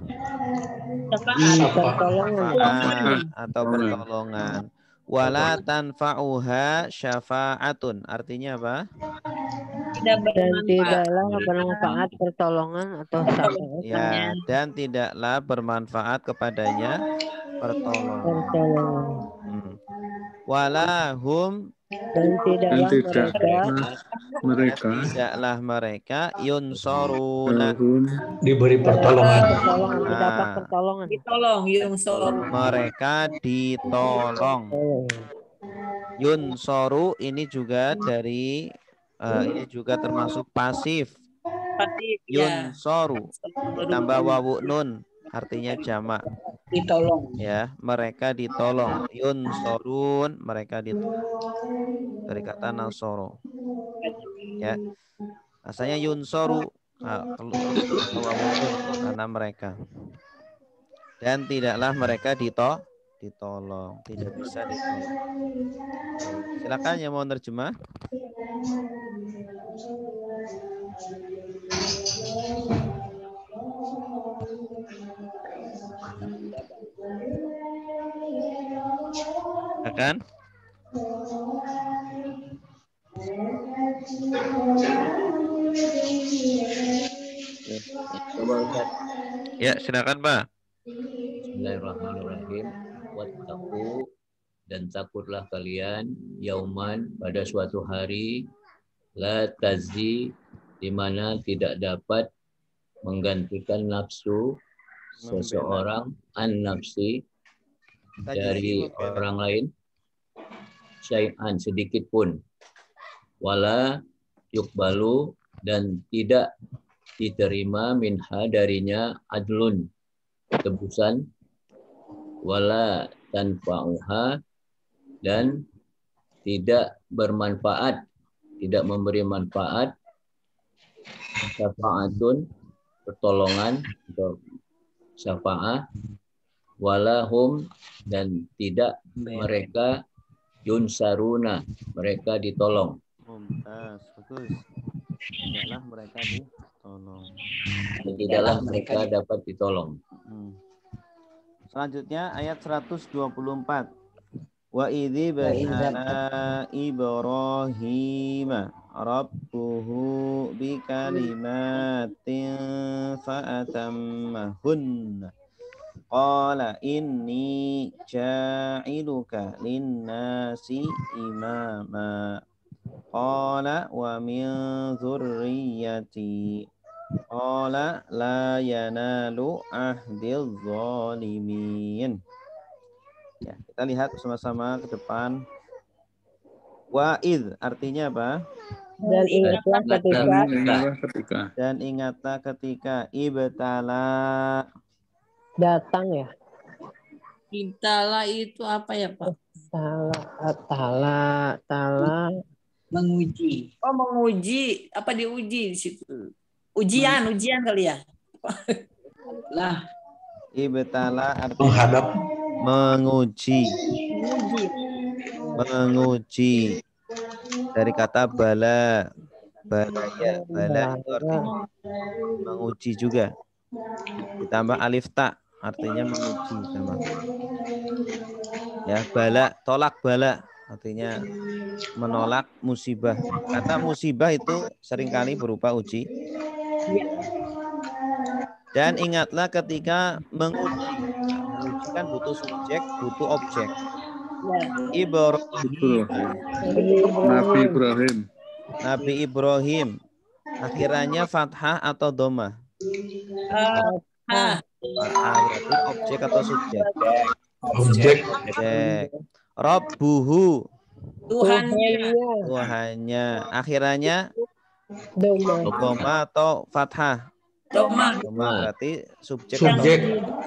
Pertolongan atau pertolongan. Wala tanfa'uha syafa'atun artinya apa? dan tidaklah bermanfaat pertolongan atau syafaat. Ya, dan tidaklah bermanfaat kepadanya pertolongan. Walahum Dan tidaklah mereka yunsoruna diberi pertolongan. Dapat pertolongan. Ditolong yunsoru. Mereka ditolong. Yunsoru ini juga dari ini juga termasuk pasif. Yunsoru ditambah wawu nun artinya jamak. Ditolong. Ya, mereka ditolong. Yunsorun, mereka ditolong. Dari kata nasoro. Ya. Asalnya yunsoru karena mereka. Dan tidaklah mereka ditolong, tidak bisa ditolong. Silakan yang mau terjemah. Akan? Ya, silakan Pak. Bismillahirrahmanirrahim. Wattaqu, dan takutlah kalian yauman, pada suatu hari, la tazi, di mana tidak dapat menggantikan nafsu seseorang an nafsi dari orang lain syai'an sedikit pun, wala yukbalu, dan tidak diterima minha darinya adlun tebusan, wala tanfa'uha, dan tidak bermanfaat, tidak memberi manfaat, syafa'atun pertolongan atau syafa'ah, walahum, dan tidak mereka yunsaruna, mereka ditolong. Bagus. Tidaklah mereka ditolong. Tidaklah mereka dapat ditolong. Selanjutnya ayat 124. Wa idzi ba'ala Ibrahim rabbuhu bi kalimatin fa'atammahunna. Qala inni ja'iluka linnasi imama. Qala wa min dzurriyyati. Qala la yanalu ahdil zalimin. Ya, kita lihat bersama-sama ke depan. Wa'id artinya apa? Dan ingatlah ketika dan ingatlah ketika ibtala datang ya. Ibtala itu apa ya Pak? Tala menguji. Oh, menguji. Apa diuji di situ? Ujian kali ya. Lah Ibtala artinya menghadap, menguji. Menguji. Menguji. Dari kata bala. Balaya. Bala itu artinya menguji juga. Ditambah alif ta artinya menguji sama. Ya, bala, tolak bala artinya menolak musibah. Karena musibah itu seringkali berupa uji. Dan ingatlah ketika menguji. Nah, menguji kan butuh subjek, butuh objek. Ibrahim. Nabi Ibrahim. Nabi Ibrahim. Akhirannya fathah atau dhamma? Fathah berarti objek atau subjek? objek, Objek. Rabbuhu. Tuhannya. Akhirannya Doma. dhamma atau fathah? Doma. Dhamma berarti subjek. subjek,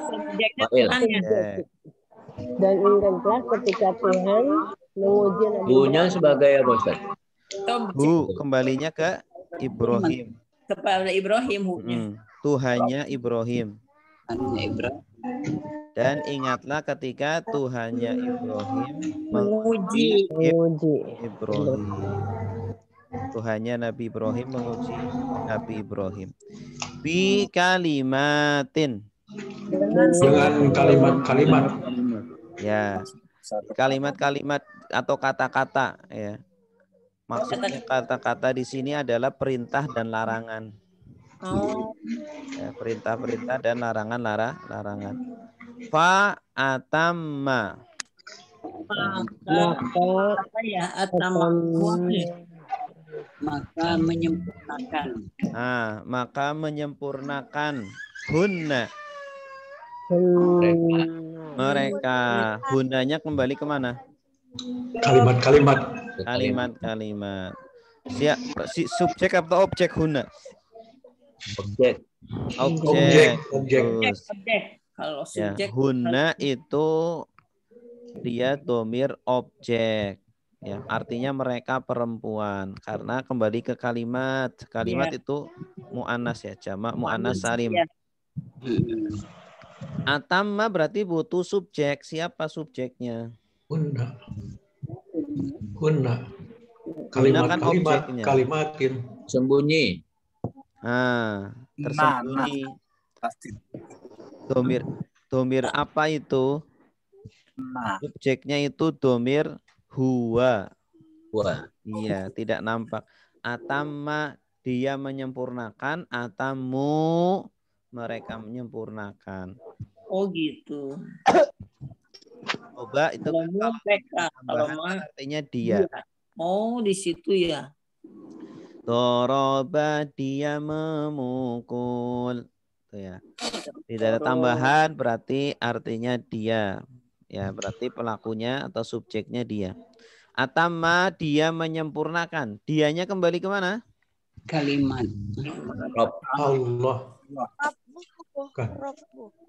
Subjeknya Fa'il. Tuhannya. Objek. Dan ingatlah ketika Tuhan menguji Nabi Bu-nya sebagai apa, Ustaz? Hu kembalinya ke Ibrahim. Kepada Ibrahim hukumnya. Tuhannya Ibrahim. Ibrahim. Dan ingatlah ketika Tuhannya Ibrahim Menguji. Ibrahim. Tuhannya Nabi Ibrahim menguji Nabi Ibrahim. Bi kalimatin. dengan kalimat-kalimat, Ya, kalimat-kalimat atau kata-kata ya. Maksudnya kata-kata di sini adalah perintah dan larangan. Oh. Ya, perintah-perintah dan larangan. Fa atamma. Apa ya? Atama. Maka menyempurnakan. Nah, maka menyempurnakan hunna. Mereka. Hunnanya kembali kemana? kalimat-kalimat, Kalimat-kalimat. Subjek atau objek hunna? Objek. Objek. objek. Kalau Ya, subjek hunna itu dia domir objek. Ya, artinya mereka perempuan. Karena kembali ke kalimat. Kalimat itu mu'annas ya, jamak mu'annas salim. Ya. Atamma berarti butuh subjek. Siapa subjeknya? Hunna, Kan kalimat-kalimat, objeknya. kalimatin, Sembunyi. Tersembunyi. Domir apa itu? Subjeknya itu domir huwa. Wah. Iya, tidak nampak. Atamma dia menyempurnakan, atamu mereka menyempurnakan. Oh gitu. Coba itu Kalau kan mereka, kalau artinya dia. Oh, di situ ya. Doroba dia memukul. Tuh ya. Tidak ada tambahan berarti artinya dia. Ya, berarti pelakunya atau subjeknya dia. Atamma dia menyempurnakan. Dianya kembali ke mana? Kalimat. Allah.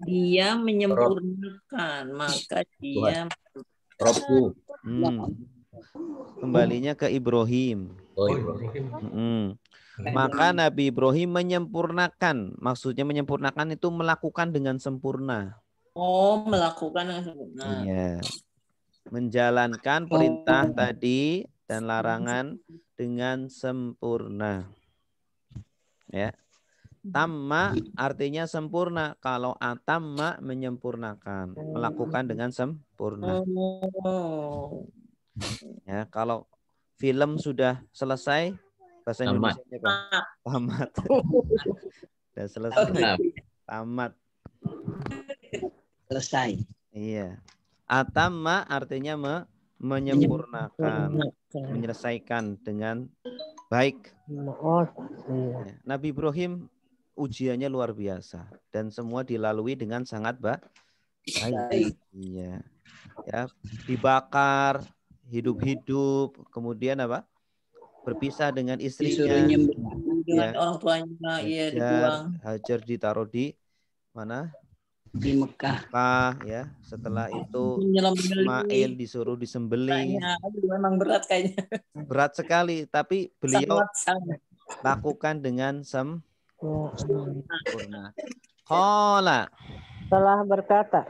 Dia menyempurnakan, maka dia Robbu. Kembalinya ke Ibrahim. Oh, Ibrahim. Maka Nabi Ibrahim menyempurnakan. Maksudnya menyempurnakan itu melakukan dengan sempurna. Oh, melakukan dengan sempurna. Iya. Menjalankan perintah tadi dan larangan dengan sempurna. Ya. Tamma artinya sempurna. Kalau atamma menyempurnakan, melakukan dengan sempurna. Ya, kalau film sudah selesai, bahasa Indonesia apa? Tamat. Sudah selesai. Tamat. Selesai. Iya. Atamma artinya menyempurnakan, menyelesaikan dengan baik. Ya. Nabi Ibrahim ujiannya luar biasa dan semua dilalui dengan sangat baik. Iya. Ya, dibakar, hidup-hidup, kemudian apa? Berpisah dengan istrinya. Dengan orang tuanya, ya dibuang. Hajar ditaruh di mana? Di Mekah. Ya. Setelah itu Ismail disuruh disembelih. Memang berat kayaknya. Berat sekali, tapi beliau lakukan dengan sempurna. Qala telah berkata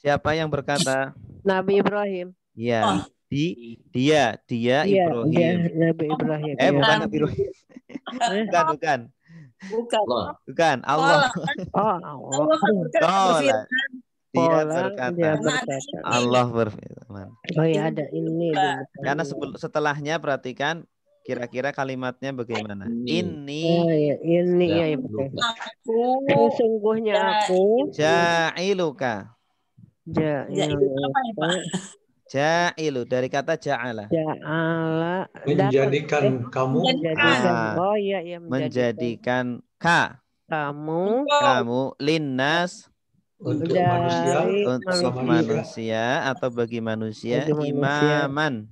Siapa yang berkata? Nabi Ibrahim. Ya, dia Iya, Ibrahim. dia Nabi Ibrahim. Bukan Nabi Ibrahim. Bukan. Bukan. Allah. Oh, Allah kan berfirman. Dia Dia berkata. berkata. Allah berfirman. Oh ya, ada ini dulu. Karena setelahnya perhatikan kira-kira kalimatnya bagaimana. Ini Oh ya, ini ya, betul. Sesungguhnya aku ja'iluka. Ja'ilu dari kata ja'ala. Ja'ala Menjadikan kamu. Oh iya, iya, menjadikan kamu linnas Untuk manusia, untuk manusia atau bagi manusia imaman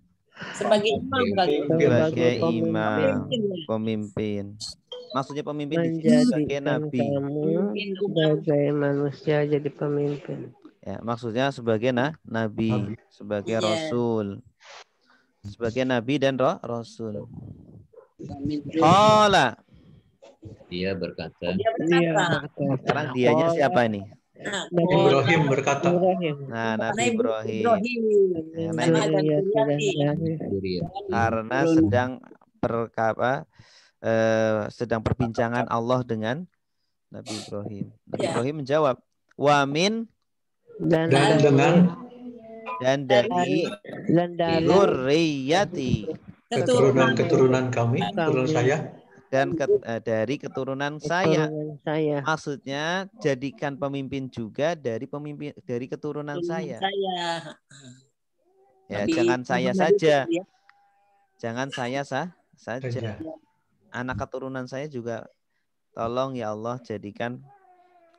Sebagai imam sebagai imam pemimpin. Maksudnya pemimpin di sini sebagai nabi. Sebagai manusia jadi pemimpin. Ya, maksudnya sebagai nabi, sebagai rasul. Sebagai nabi dan rasul. Qala. Dia berkata. Sekarang dianya siapa ini? Ibrahim berkata. Nah, Nabi Ibrahim. Karena sedang perbincangan Allah dengan Nabi Ibrahim. Nabi Ibrahim menjawab, wamin dan dari zurriyati, keturunan kami, keturunan saya. Dan dari keturunan saya. Maksudnya jadikan pemimpin juga dari keturunan saya. Ya, jangan saya saja. Jangan saya saja. Anak keturunan saya juga tolong ya Allah jadikan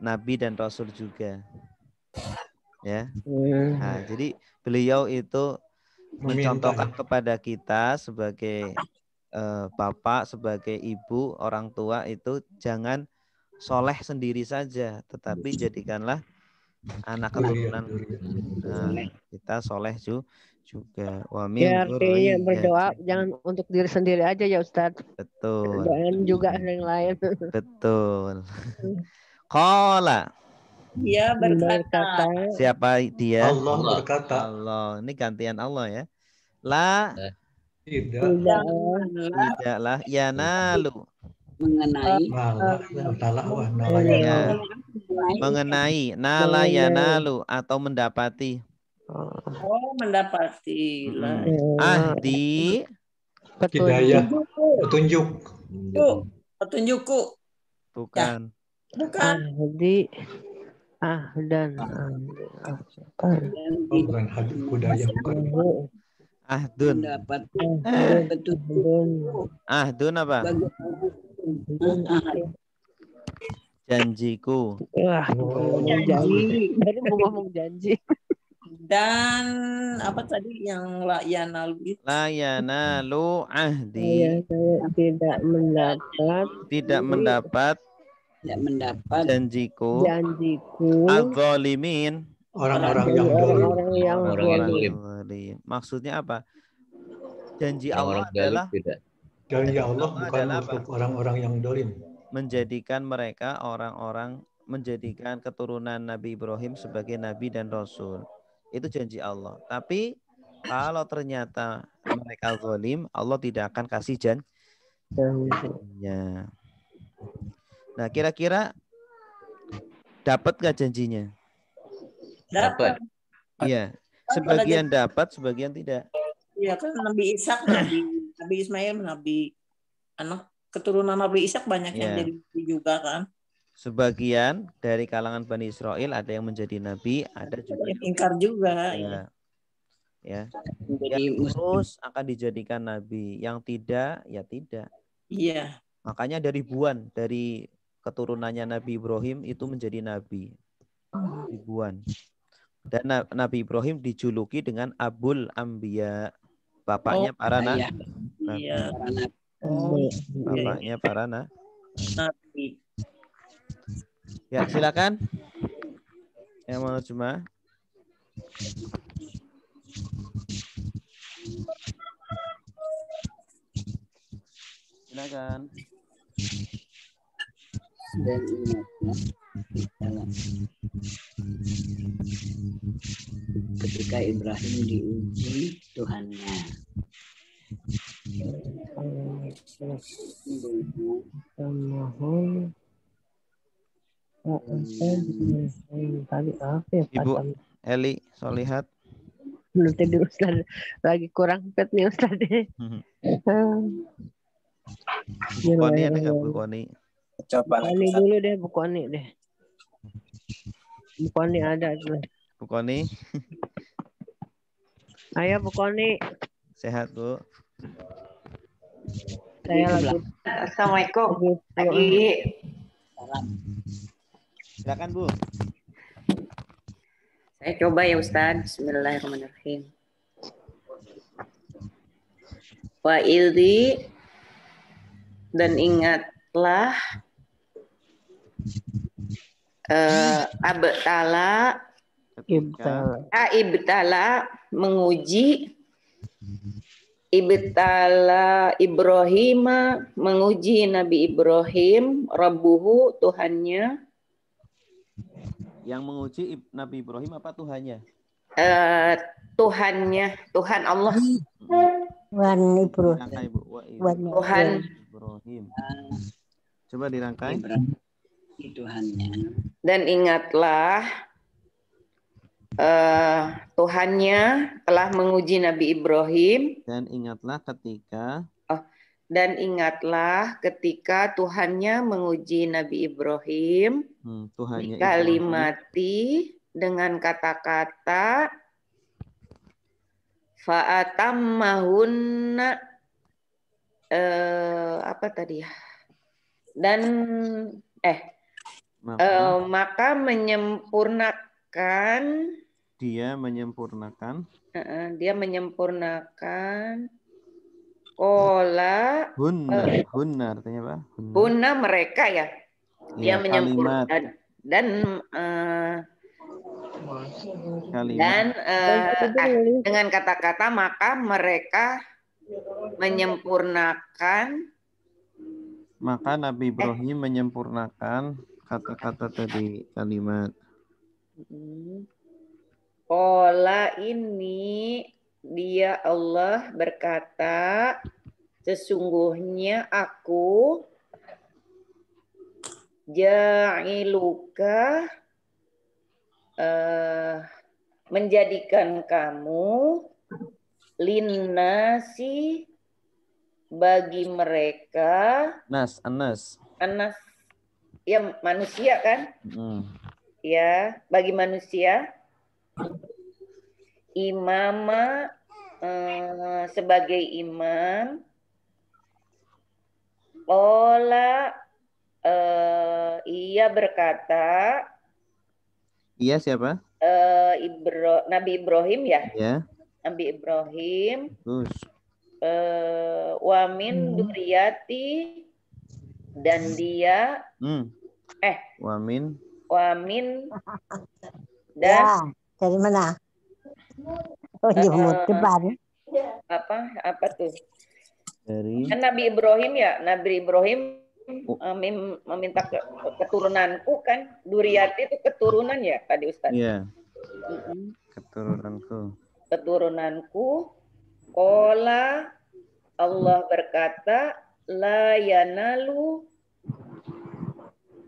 nabi dan rasul juga. Ya. Nah, jadi beliau itu mencontohkan kepada kita sebagai bapak, sebagai ibu, orang tua itu jangan soleh sendiri saja, tetapi jadikanlah anak keturunan kita soleh juga. Ya, artinya berdoa jangan untuk diri sendiri aja ya Ustadz. Betul. Doain juga yang lain. Betul. Qala. Dia berkata. Siapa dia? Allah berkata. Allah. Ini gantian Allah ya. La. Tidaklah yanalu mengenai nala yanalu atau mendapati. Oh, mendapati. Ahdi hidayah, petunjukku. Bukan. Ahdi dan bukan hidayah, bukan. Ahdun. Ahdun apa? Janjiku. Janji. Baru mau ngomong janji. Dan apa tadi yang la yanalu? La yanalu ahdi. Tidak mendapat janjiku. Az-zalimin. Orang-orang yang dolim. Maksudnya apa? Janji Allah adalah janji Allah bukan untuk orang-orang yang dolim. Menjadikan mereka menjadikan keturunan Nabi Ibrahim sebagai nabi dan rasul. Itu janji Allah. Tapi kalau ternyata mereka zalim, Allah tidak akan kasih janjinya. Nah, kira-kira dapat nggak janjinya? Dapat. Iya. Sebagian dapat, sebagian tidak. Iya kan Nabi Ishak, Nabi Ismail, anak keturunan Nabi Ishak banyak yang jadi nabi juga kan. Sebagian dari kalangan Bani Israel ada yang menjadi nabi, ada juga yang ingkar juga. Ya. Yang terus akan dijadikan nabi, yang tidak ya tidak. Iya. Makanya ada ribuan dari keturunannya Nabi Ibrahim itu menjadi nabi. Ribuan. Dan Nabi Ibrahim dijuluki dengan Abul Anbiya, bapaknya para nabi. Bapaknya para nabi. Ya, silakan. Yang mau cuma. Silakan. dan ingatlah dalam ketika Ibrahim diuji Tuhannya. Mohon tadi apa ya Pak? Ibu Eli Solihat. Belum tidur Ustaz. Lagi kurang fit nih Ustaz. Bu Koni ada nggak Bu Koni? Coba Koni lagi. dulu deh, Bu Koni deh. Bu Koni ada tuh. Bu Koni Ayo Bu Koni. sehat Bu. Saya lagi. Assalamualaikum. Lagi. Silakan Bu. Saya coba ya Ustaz. Bismillahirrahmanirrahim. Wa idhi dan ingatlah ibtala menguji ibtala Ibrahim menguji Nabi Ibrahim Rabbuhu Tuhannya. Yang menguji Nabi Ibrahim apa Tuhannya? Tuhannya, Tuhan Allah. Tuhan Ibrahim. Tuhan Ibrahim. Coba dirangkai. Tuhannya. Dan ingatlah Tuhannya telah menguji Nabi Ibrahim. Dan ingatlah ketika. Dan ingatlah ketika Tuhannya menguji Nabi Ibrahim. Tuhannya Kalimati dengan kata-kata fa'atammahunna apa tadi ya? Dan maka menyempurnakan dia menyempurnakan Kola hunna artinya apa? Hunna mereka ya. Dia kalimat. menyempurnakan dan dengan kata-kata maka mereka menyempurnakan. Maka Nabi Ibrahim menyempurnakan kata-kata tadi kalimat. Kola ini dia Allah berkata, sesungguhnya aku ja'iluka menjadikan kamu linnasi bagi mereka Anas ya manusia kan ya bagi manusia imama sebagai imam. Ola ia berkata. Iya siapa? Nabi Ibrahim ya. Ya. Nabi Ibrahim. Terus. Wamin duriyati dan dia. Wamin dan. Ya, dari mana? Oh, di depan. Apa tuh? Dari Nabi Ibrahim ya, Nabi Ibrahim meminta keturunanku kan, duriyati itu keturunan ya tadi Ustaz. Iya. Keturunanku. Qala Allah berkata, la yanalu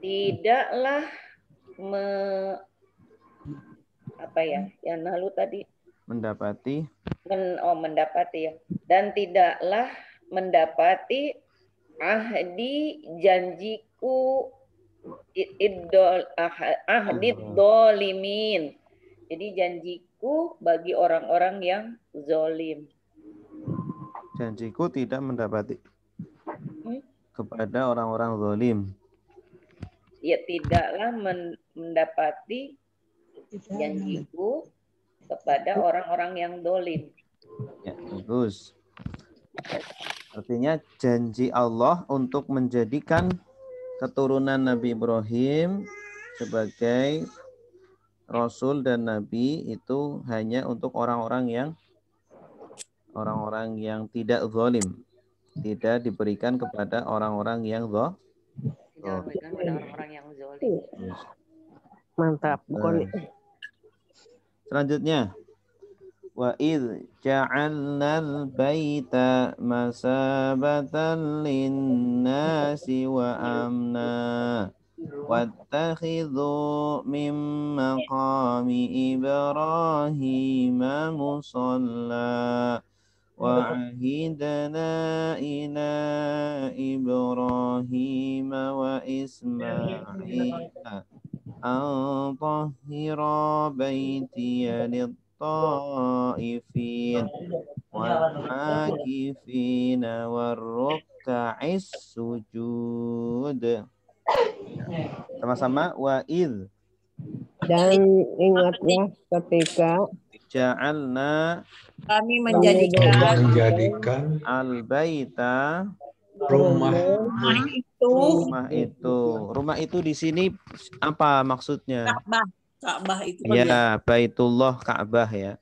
tidaklah yanalu tadi mendapati ya, dan tidaklah mendapati ahdi janjiku ahdi dolimin. Jadi janjiku bagi orang-orang yang zolim. Janjiku tidak mendapati kepada orang-orang zolim. Ya tidaklah mendapati janjiku kepada orang-orang yang zolim. Ya, bagus. Artinya janji Allah untuk menjadikan keturunan Nabi Ibrahim sebagai Rasul dan Nabi itu hanya untuk orang-orang yang tidak zalim, tidak diberikan kepada orang-orang yang Jangan pegang pada orang-orang yang zalim. Mantap, bukan. Selanjutnya, wa idz ja'alnal baita masabatan lin-nasi wa amna wattakhidhu min maqami Ibrahim musalla وعهدنا إلى إبراهيم وإسماعيل أن طهر بيتي للطائفين والعاكفين والركع السجود. Sama-sama wa'idh. Dan ingatlah ketika ja'alna kami menjadikan al-baita Rumah rumah itu di sini apa maksudnya? Ka'bah itu ya Baitullah Ka'bah ya.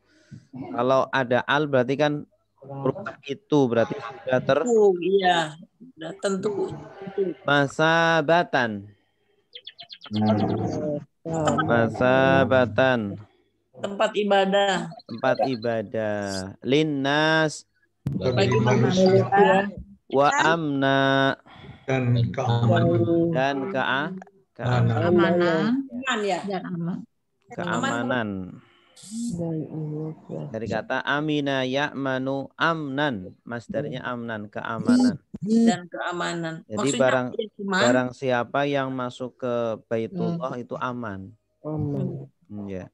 Kalau ada al berarti kan rumah itu berarti sudah iya sudah tentu. Masabatan tempat ibadah linnas bagi manusia wa amna dan keamanan keamanan dari kata amina ya'manu amnan, masdarnya amnan, keamanan dan keamanan. Jadi barang siapa yang masuk ke Baitullah itu aman. Ya.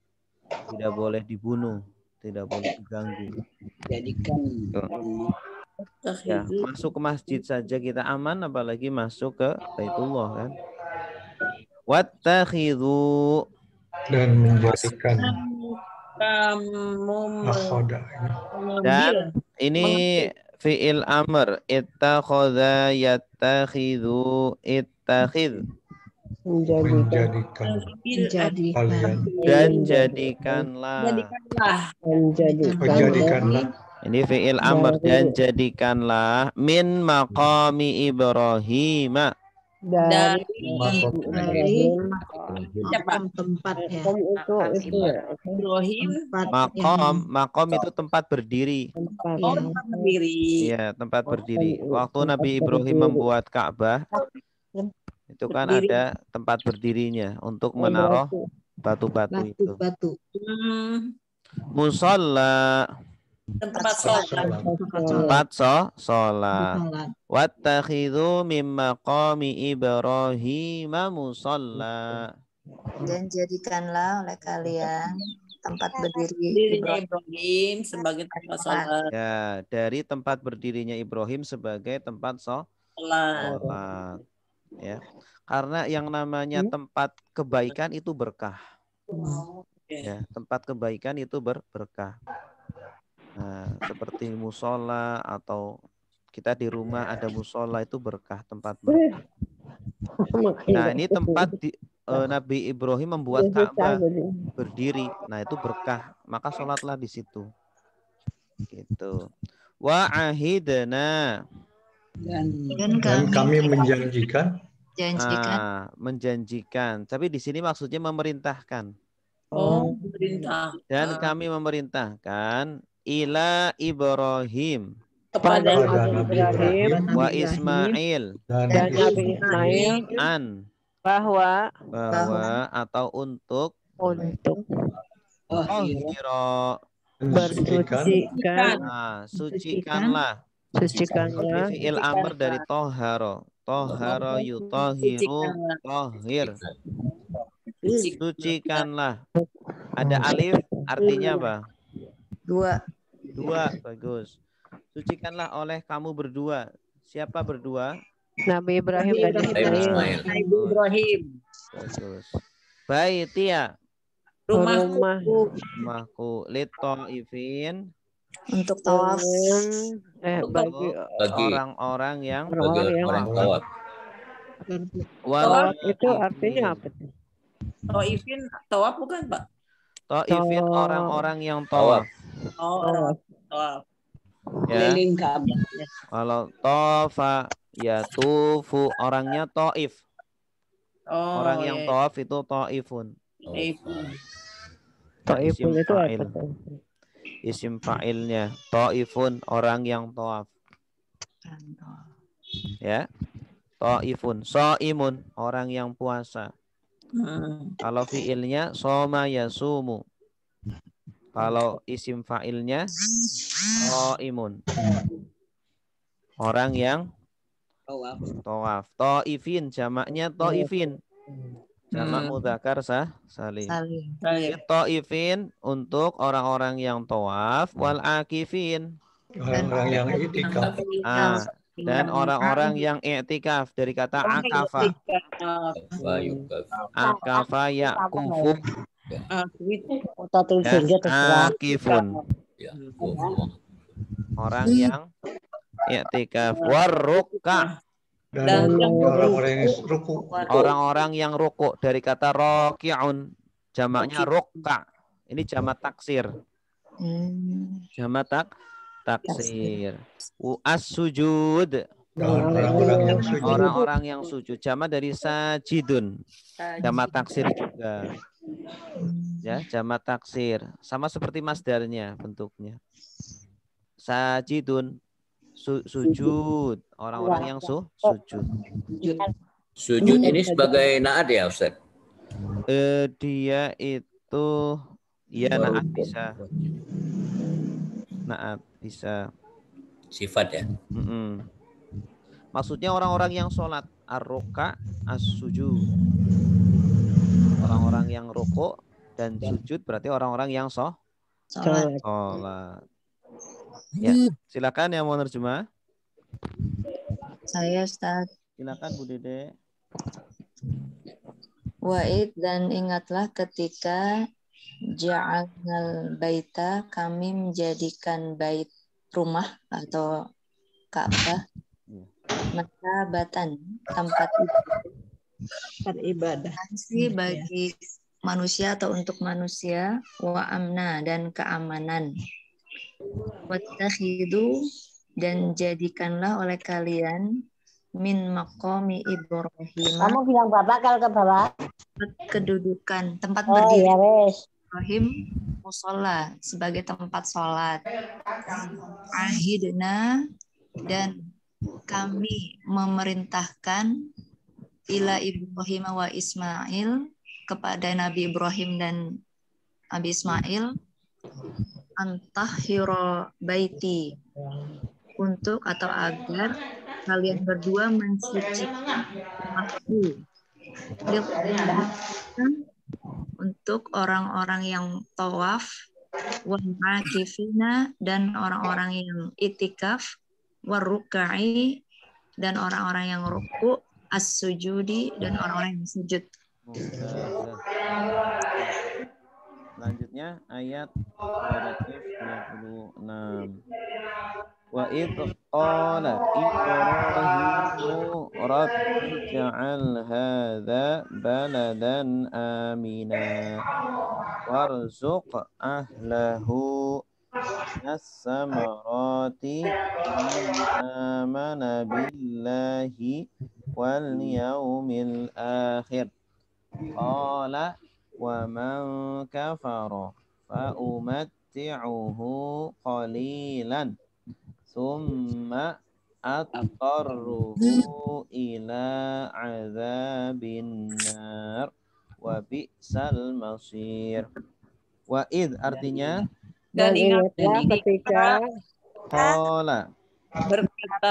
Tidak boleh dibunuh, tidak boleh diganggu. Jadikan ya, masuk ke masjid saja kita aman, apalagi masuk ke Baitullah kan. Wattakhidhu dan menjadikan dan ini fi'il amr ittakhadha yattakhidhu ittakhidh menjadikan dan jadikanlah ini fi'il amr dan jadikanlah min maqami Ibrahim dari tempatnya makom itu tempat berdiri. Tempat berdiri. Waktu Nabi Ibrahim membuat Ka'bah itu kan ada tempat berdirinya untuk menaruh batu-batu itu. Musalla tempat sholat. Wattakhidhu min maqami Ibrahim musalla. Dan jadikanlah oleh kalian tempat berdiri Ibrahim sebagai tempat sholat. Ya, dari tempat berdirinya Ibrahim sebagai tempat sholat. Ya, karena yang namanya tempat kebaikan itu berkah. Ya, tempat kebaikan itu berkah. Nah, seperti musola atau kita di rumah ada musola itu berkah, tempat berkah. Nah, ini tempat Nabi Ibrahim membuat Ka'bah berdiri. Nah, itu berkah, maka sholatlah di situ. Gitu. Wa ahidna dan kami menjanjikan. Menjanjikan. Tapi di sini maksudnya memerintahkan. Memerintah. Dan kami memerintahkan ila Ibrahim kepada Nabi Ibrahim wa Ismail dan Nabi Ismail bahwa atau untuk sucikanlah fi'il amr dari toharo yutahiru tohir, sucikanlah. Ada alif artinya apa? Dua, bagus. Sucikanlah oleh kamu berdua. Siapa berdua? Nabi Ibrahim dan Ismail. Nabi Ibrahim. Bagus. Baitia. Rumahku. Litaifin. Untuk tawaf. Bagi orang-orang yang tawaf. Tawaf itu artinya apa? Taifin tawaf bukan, Pak? Taifin orang-orang yang tawaf. Tawaf. Ya. Kalau tofa ya tufu orangnya taif. Oh, Orang yang ya. tawaf itu ta'ifun. Ta'ifun Isim itu apa fa'il. tuh? Isim fa'ilnya ta'ifun, orang yang tawaf. Ya. Ta'ifun, sha'imun, orang yang puasa. Kalau fiilnya shoma yasumu. Kalau isim fa'ilnya sha'imun, orang yang tawaf. Ta'ifin, jamaknya ta'ifin. Jamak mudzakkar salim. Ta'ifin untuk orang-orang yang tawaf, wal akifin. Orang-orang yang itikaf. Dan orang-orang yang i'tikaf dari kata akafa. Akafa ya'kufu. Akifun. Orang yang i'tikaf. Warruka. Dan orang-orang yang ruku. Orang-orang yang ruku dari kata raki'un. Jamaknya rukka. Ini jamak taksir. Jamak taksir. As-sujud. Orang-orang yang sujud. Jamak dari sajidun. Jamak taksir juga. Ya, jamak taksir. Sama seperti masdarnya bentuknya. Sajidun. Sujud. Orang-orang yang sujud. Sujud ini sebagai naat ya Ustaz? Dia itu ya naat bisa. Naat bisa. Sifat ya. Maksudnya orang-orang yang sholat. Ar-ruka as-sujud. Orang-orang yang rukuk dan sujud berarti orang-orang yang sholat. Ya, silakan yang mau nerjemah. Saya Ustaz. Silakan Bu Dede. Wa'id, dan ingatlah ketika ja'alnal baita, kami menjadikan bait rumah atau Ka'bah masabatan, tempat beribadah bagi manusia atau untuk manusia, wa amna, dan keamanan. Wattakhidu, dan jadikanlah oleh kalian min maqami Ibrahim. Kamu bilang Bapak kalau ke bawah. Kedudukan tempat berdiri Ya wes. Ibrahim musola sebagai tempat sholat. Ahidna, dan kami memerintahkan ila Ibrahim wa Ismail, kepada Nabi Ibrahim dan Nabi Ismail, antahhiro baiti, untuk atau agar kalian berdua mensucikan rumahku, untuk orang-orang yang tawaf, wal-akifina, dan orang-orang yang itikaf, warrukai, dan orang-orang yang ruku, as-sujudi, dan orang-orang yang sujud. Selanjutnya ayat 226. Wa idh qala Ibrahimu rabbi ja'al hadza baladan amina warzuq ahlahu as-samarati man amana billahi wal yaumil akhir. Qala wa man kafara fa umatti'uhu qalilan thumma atqarruhu ila azabin nar wa bi'sal masir. Wa id artinya dan ingatlah ketika qala berkata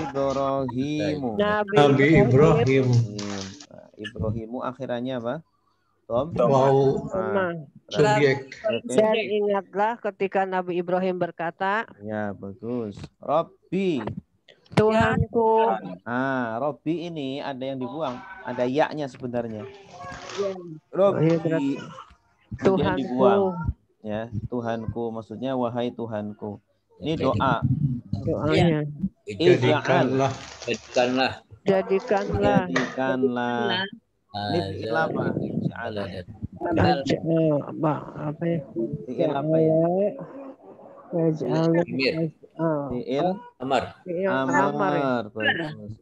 Ibrahimu Nabi Ibrahim. Ibrahimu akhirannya apa? Wow. Subjek. Dan ingatlah ketika Nabi Ibrahim berkata, ya bagus, Robbi, Tuhanku. Robbi ini ada yang dibuang, ada ya-nya sebenarnya. Robbi, Tuhan dibuang, ya Tuhanku, maksudnya wahai Tuhanku. Ini doa. Doanya. Jadikanlah. Ini fi'il apa? Apa ya? Fi'il apa ya? Fi'il amar. Bagus.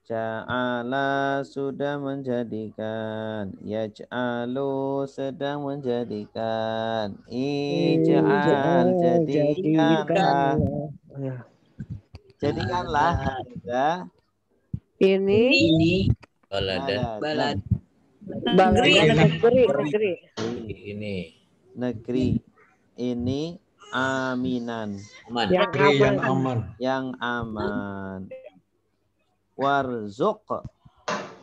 Ja'ala sudah menjadikan. Yaj'alu sedang menjadikan. Ij'al jadikanlah. Jadikanlah Hamzah. Ini Baladan. negeri. Ini. Negeri. Ini aminan. Aman. Negeri yang aman. Yang aman. Warzuq.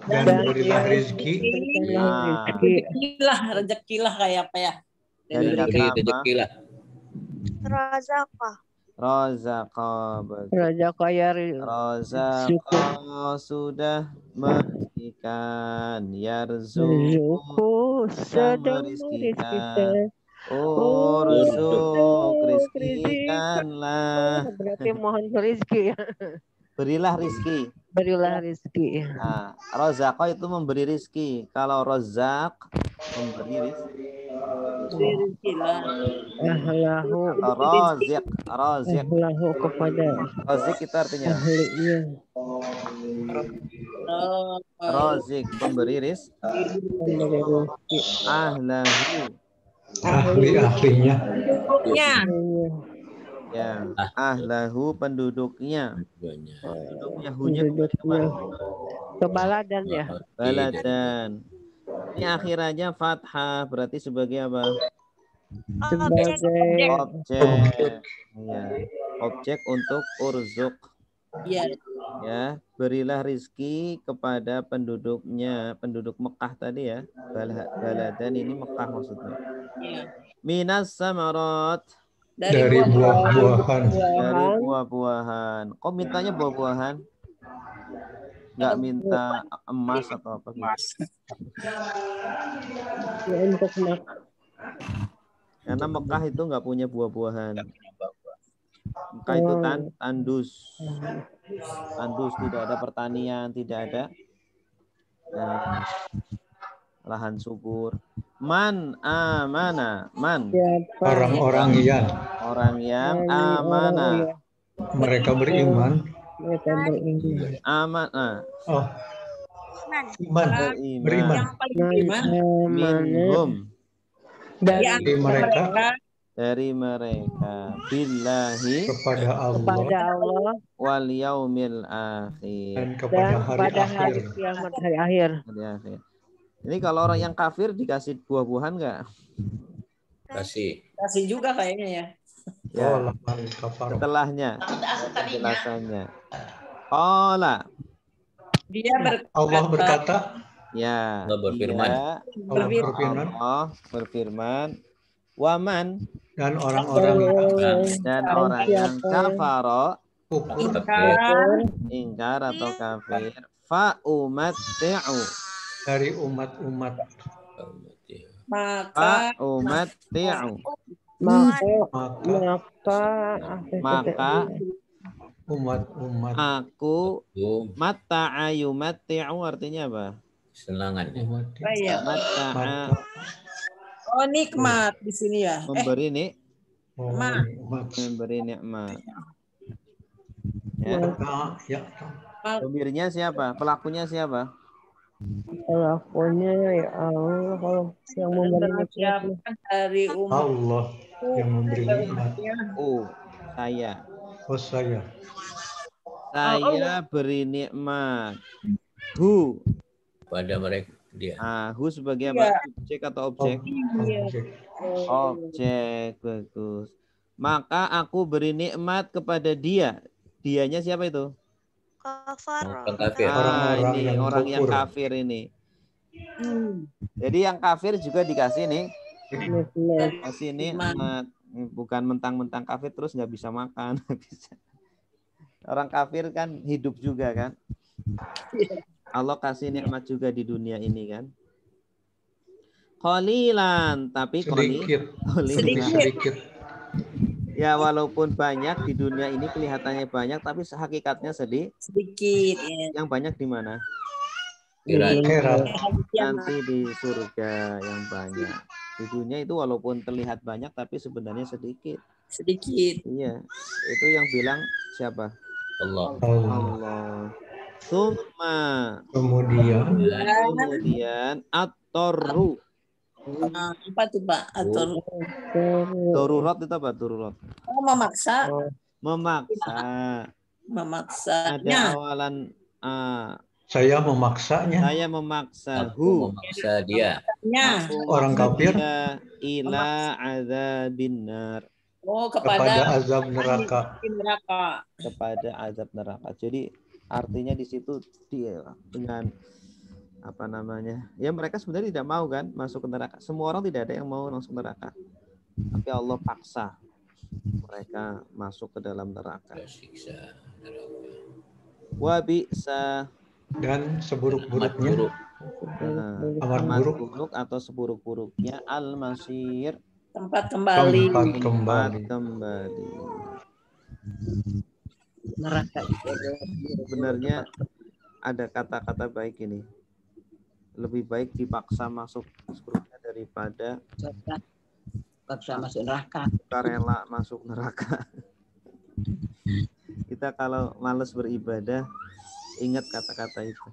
Dan berilah rezeki. Rezekilah kayak apa ya? Dari kata apa? Rezekilah. Razaqa. Raja kaya Razaqa sudah merizkikan. Yarzuqu sedang merizkikan. Urzuk rizkikanlah. Berarti mohon rezeki ya. Berilah rizki. Berilah rezeki. Nah, Razaqa itu memberi rizki. Kalau Razak memberi rizki. Ahlahu. Razik. Ahlahu kepada Razik itu artinya. ahlinya. Razik pemberi rizki. Ahlahu. Ahli-ahlinya. Ya, ahlahu penduduknya. Penduduknya hunya Ke baladan ya. baladan. Ini akhirannya fathah, berarti sebagai apa? Sebagai Objek. Ya, objek untuk urzuk. Iya. Ya, berilah rizki kepada penduduknya, penduduk Mekah tadi ya. Baladan ini Mekah maksudnya. Minas samarat. Dari buah-buahan. Dari buah-buahan. Kok mintanya buah-buahan? Nggak minta emas atau apa? Mas. ya, untuk Karena Mekah itu nggak punya buah-buahan. Mekah itu tandus. Tandus, tidak ada pertanian, tidak ada lahan subur. Man amana. Man. Orang-orang yang. Orang yang amanah. Mereka beriman. Mereka beriman. Amanah. Oh. Iman. Beriman. Minhum. Dari mereka. Dari mereka. Billahi. Kepada Allah. Wal yaumil akhir. Dan kepada hari kiamat, hari akhir. Hari akhir. Ini kalau orang yang kafir dikasih buah-buahan nggak? Kasih juga kayaknya ya. Ya. Setelahnya penjelasannya. Qala. Allah berkata. Ya. Allah berfirman. Allah berfirman. Waman. Dan orang-orang yang kafaro. Ingkar atau kafir. Fa'umatti'u. Dari umat-umat. Maka umat-umat aku mata'ayumatti'u artinya apa? Senangan. Oh, nikmat di sini ya. Memberi memberi nikmat. Ya. Pemberinya siapa? Pelakunya siapa? Pelakunya ya Allah, kalau yang memberi nikmat dari umat Allah yang memberi nikmat. Saya. Saya. Saya beri nikmat. Pada mereka dia. Hu sebagai apa? Objek atau objek? Objek, bagus. Maka aku beri nikmat kepada dia. Dianya siapa itu? Ini orang yang kafir ini. Jadi yang kafir juga dikasih nih. Kasih nikmat. Bukan mentang-mentang kafir terus nggak bisa makan. Orang kafir kan hidup juga kan. Allah kasih nikmat juga di dunia ini kan. Qalilan, tapi sedikit. Ya walaupun banyak di dunia ini kelihatannya banyak, tapi hakikatnya sedikit. Yang banyak di mana? Nanti di surga yang banyak. Di dunia itu walaupun terlihat banyak, tapi sebenarnya sedikit. Sedikit. Iya, itu yang bilang siapa? Allah. Summa. Kemudian at-torru. Apa tuh Pak? Atur. Darurat itu apa? Darurat. Oh, memaksa. Memaksa. Memaksanya. Ada awalan Saya memaksanya. saya memaksa memaksa dia. Orang kafir ila azabin nar. Oh, kepada azab neraka. Kepada azab neraka. Jadi artinya di situ dia dengan apa namanya? Ya mereka sebenarnya tidak mau kan masuk ke neraka. Semua orang tidak ada yang mau masuk neraka. Tapi Allah paksa mereka masuk ke dalam neraka. Wa bi'sa dan seburuk-buruknya amat buruk atau seburuk-buruknya al-masir tempat kembali. Neraka. Sebenarnya ada kata-kata baik ini. Lebih baik dipaksa masuk surga daripada paksa masuk neraka. Rela masuk neraka. Kita kalau malas beribadah, ingat kata-kata itu.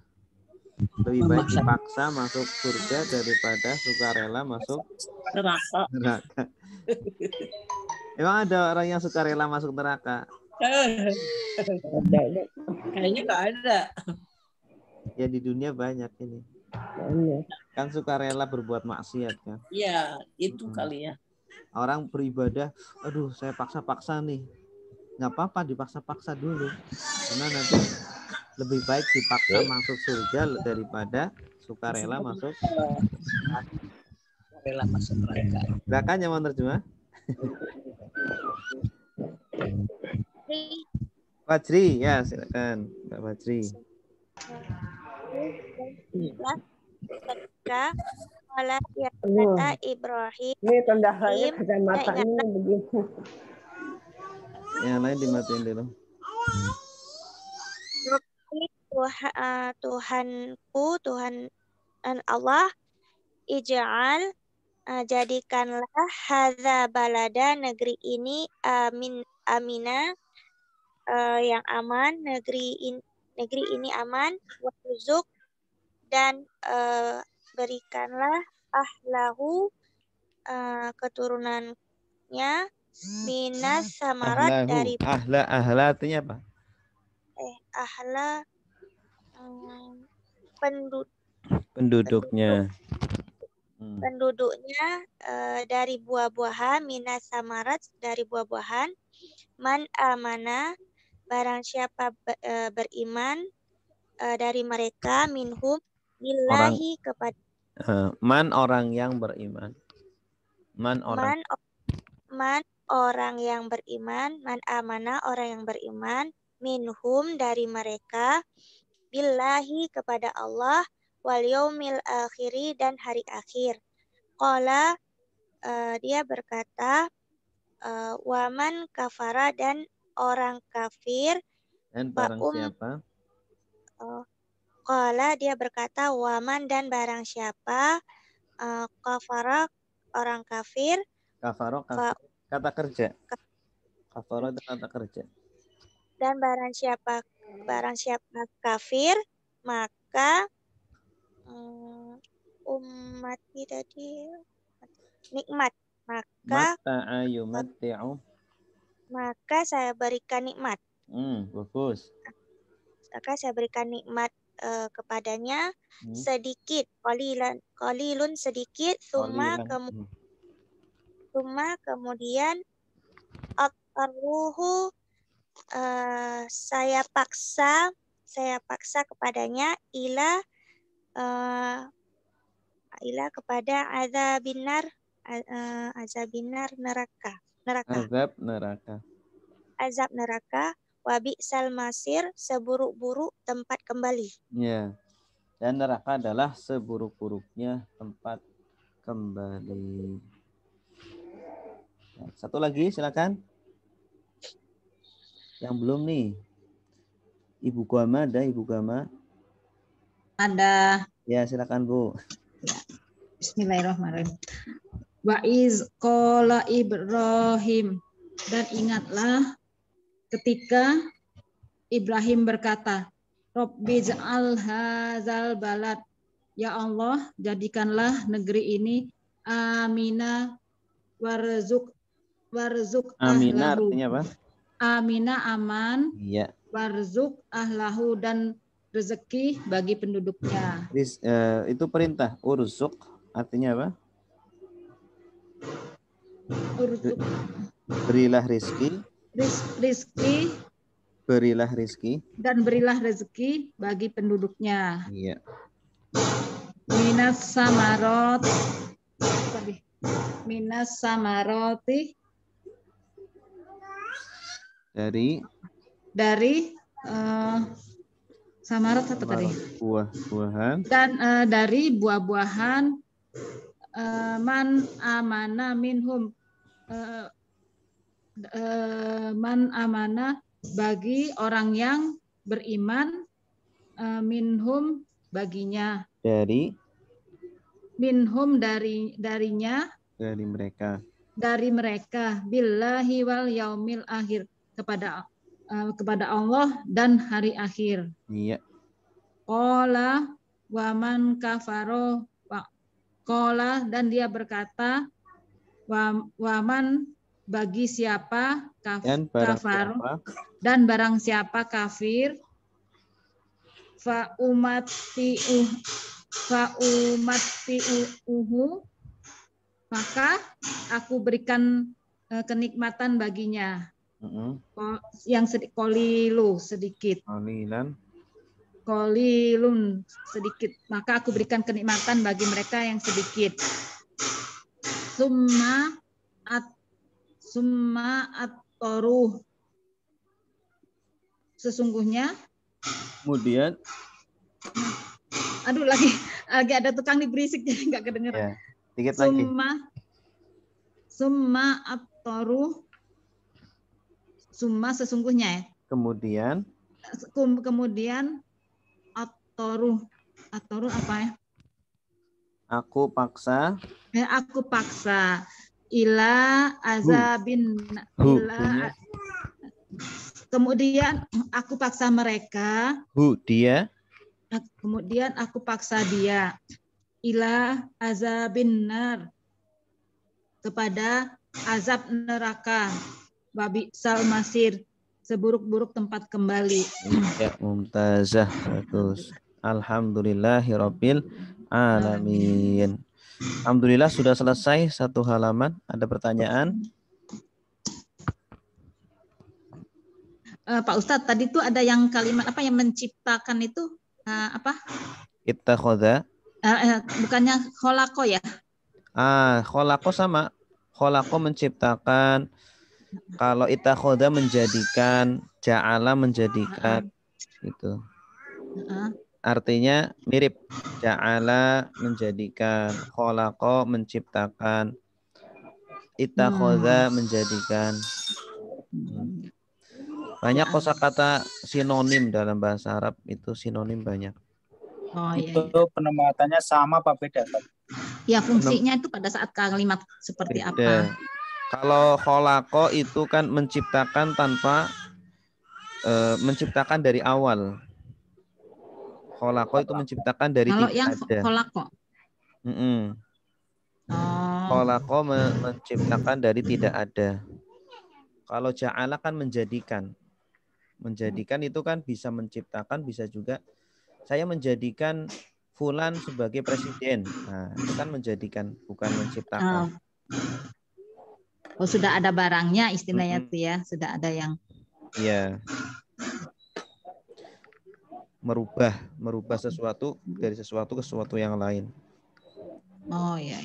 Lebih baik dipaksa masuk surga daripada sukarela masuk neraka. Emang ada orang yang sukarela masuk neraka? Kayaknya nggak ada. Ya di dunia banyak ini. Kan sukarela berbuat maksiat kan? Iya, itu kali ya. Orang beribadah, aduh saya paksa-paksa nih. Nggak apa-apa dipaksa-paksa dulu. Karena nanti lebih baik dipaksa masuk surga daripada sukarela masuk neraka. Silakan yang mau terjemah. Fajri, ya silakan Mbak Fajri. Ketika malah kata Ibrahim. Ini tendahnya kacamatanya begitu. Yang lain dimatiin dulu. Tuhanku, Tuhan Allah, ij'al, jadikanlah hadza balada, negeri ini amina, yang aman, negeri ini aman, warzuq, dan berikanlah ahlahu, keturunannya, minas samarat dari ahla artinya apa? Ahla penduduknya dari buah-buahan, minas samarat dari buah-buahan, man amana barang siapa beriman dari mereka, minhum billahi kepada man orang yang beriman, man orang yang beriman, man amana orang yang beriman, minhum dari mereka, billahi kepada Allah, wal yaumil akhiri dan hari akhir. Qala, dia berkata, waman kafara dan orang kafir, dan barang siapa? Qala, dia berkata, waman dan barang siapa, kafara orang kafir, kafaro kata kerja, kafaro itu kata kerja. Dan barang siapa kafir, maka ummati tadi nikmat, maka saya berikan nikmat. Bagus. Maka saya berikan nikmat kepadanya sedikit, qalilun sedikit, summa kemudian at-ruhu, saya paksa kepadanya ila kepada azabinar azab neraka wa bi'sal masir, seburuk-buruk tempat kembali. Ya. Dan neraka adalah seburuk-buruknya tempat kembali. Satu lagi silakan. Yang belum nih. Ibu Gama ada, Ibu Gama? Ada. Ya, silakan Bu. Ya. Bismillahirrahmanirrahim. Wa iz qala Ibrahim, dan ingatlah ketika Ibrahim berkata, Rabbi ja'al hadzal balad. Ya Allah, jadikanlah negeri ini amina warzuk Amina ahlahu. artinya apa? Amina aman, Iya. warzuk ahlahu dan rezeki bagi penduduknya. Itu perintah. Urzuk artinya apa? Urzuk. Berilah rizki. Rizki. Berilah rizki. Dan berilah rezeki bagi penduduknya. Iya. Minas samarot. Minas samaroti. Dari samarot apa tadi? Buah-buahan. Dan dari buah-buahan man amana minhum man amana bagi orang yang beriman minhum baginya. Dari Minhum darinya. Dari mereka. Dari mereka billahi wal yaumil akhir kepada Allah dan hari akhir. Iya. Qala wa man kafaro qala dan dia berkata wa man bagi siapa kafar dan barang siapa kafir fa umati'uhu maka aku berikan kenikmatan baginya. Yang sedikit. Kolilun sedikit. Maka aku berikan kenikmatan bagi mereka yang sedikit. Summa at-toruh. Sesungguhnya. Kemudian. Aduh lagi ada tukang di berisik jadi nggak kedengeran. Ya, dikit lagi. Summa at-toruh. Summa sesungguhnya ya. Kemudian at-toruh apa ya? Aku paksa ila azabin kemudian aku paksa mereka dia kemudian aku paksa dia ila azabin nar kepada azab neraka babi sal masir seburuk-buruk tempat kembali. Ya, mumtazah, bagus. Alhamdulillahirabbil alamin. Alhamdulillah sudah selesai satu halaman. Ada pertanyaan? Pak Ustadz, tadi tuh ada yang kalimat apa yang menciptakan itu apa? Ittakhadha. Bukannya kholako ya? Kholako sama. Kholako menciptakan. Kalau ittakhadha menjadikan, ja'ala menjadikan, gitu. Artinya mirip. Ja'ala menjadikan, kholaqo menciptakan, ittakhadha menjadikan. Banyak kosakata sinonim dalam bahasa Arab, itu sinonim banyak. Itu penempatannya sama apa beda? Ya fungsinya itu pada saat kalimat seperti beda. Apa? Kalau kholaqo itu kan menciptakan tanpa menciptakan dari awal. Kholaqo itu menciptakan dari kalau tidak yang ada. kholaqo. Kholaqo menciptakan dari tidak ada. Kalau ja'ala kan menjadikan. Menjadikan itu kan bisa menciptakan, bisa juga saya menjadikan fulan sebagai presiden. Nah, itu kan menjadikan, bukan menciptakan. Oh, sudah ada barangnya istilahnya tuh ya, sudah ada yang. Iya. Merubah sesuatu dari sesuatu ke sesuatu yang lain. Oh iya.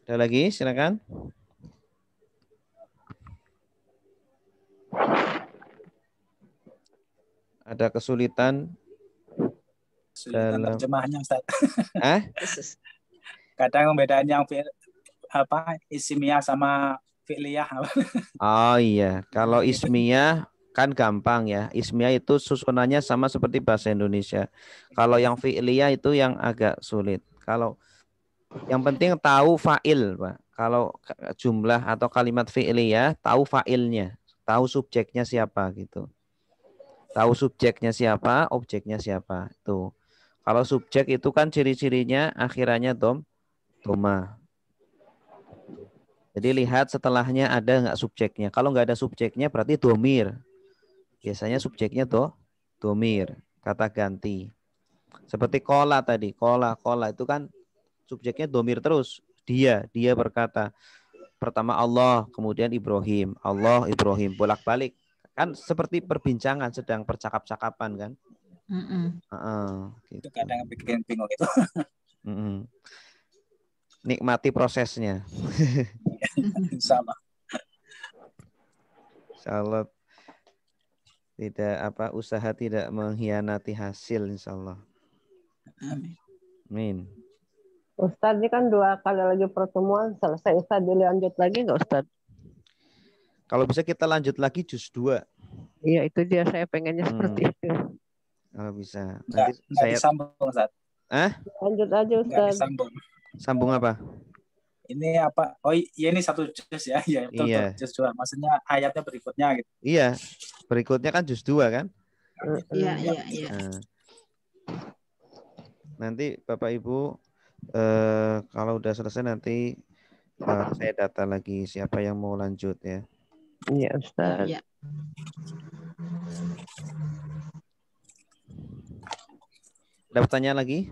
Ada lagi, silakan. Ada kesulitan dalam terjemahnya, Ustaz. Kadang membedakan yang ismiyah sama fi'liyah. Oh iya, kalau ismiyah kan gampang ya. Ismiyah itu susunannya sama seperti bahasa Indonesia. Kalau yang fi'liyah itu yang agak sulit. Kalau yang penting tahu fa'il, Pak. Kalau jumlah atau kalimat fi'liyah, tahu fa'ilnya. tahu subjeknya siapa gitu. Tahu subjeknya siapa, objeknya siapa. Tuh. Kalau subjek itu kan ciri-cirinya akhirannya doma. Jadi lihat setelahnya ada nggak subjeknya. Kalau nggak ada subjeknya berarti domir. Biasanya subjeknya domir, kata ganti. Seperti kola tadi, kola itu kan subjeknya domir terus. Dia berkata. Pertama Allah, kemudian Ibrahim. Allah, Ibrahim, bolak-balik. Kan seperti perbincangan, sedang percakap-cakapan kan. Itu kadang bikin bingung itu. Nikmati prosesnya. Sama. Insyaallah usaha tidak mengkhianati hasil insyaallah. Amin. Ustadz, ini kan 2 kali lagi pertemuan, selesai Ustadz dilanjut lagi nggak Ustadz? Kalau bisa kita lanjut lagi juz 2. Iya, itu dia saya pengennya seperti itu. Kalau bisa. Nanti saya disambung, Ustadz. Lanjut aja Ustadz. Sambung apa? Ini apa? Oh iya, ini 1 juz ya. Iya, betul, iya. Juz 2. Maksudnya ayatnya berikutnya gitu. Iya. Berikutnya kan juz 2 kan? Iya. Nanti Bapak Ibu kalau udah selesai nanti saya data lagi siapa yang mau lanjut ya. Iya Ustaz. Ya. Ada pertanyaan lagi?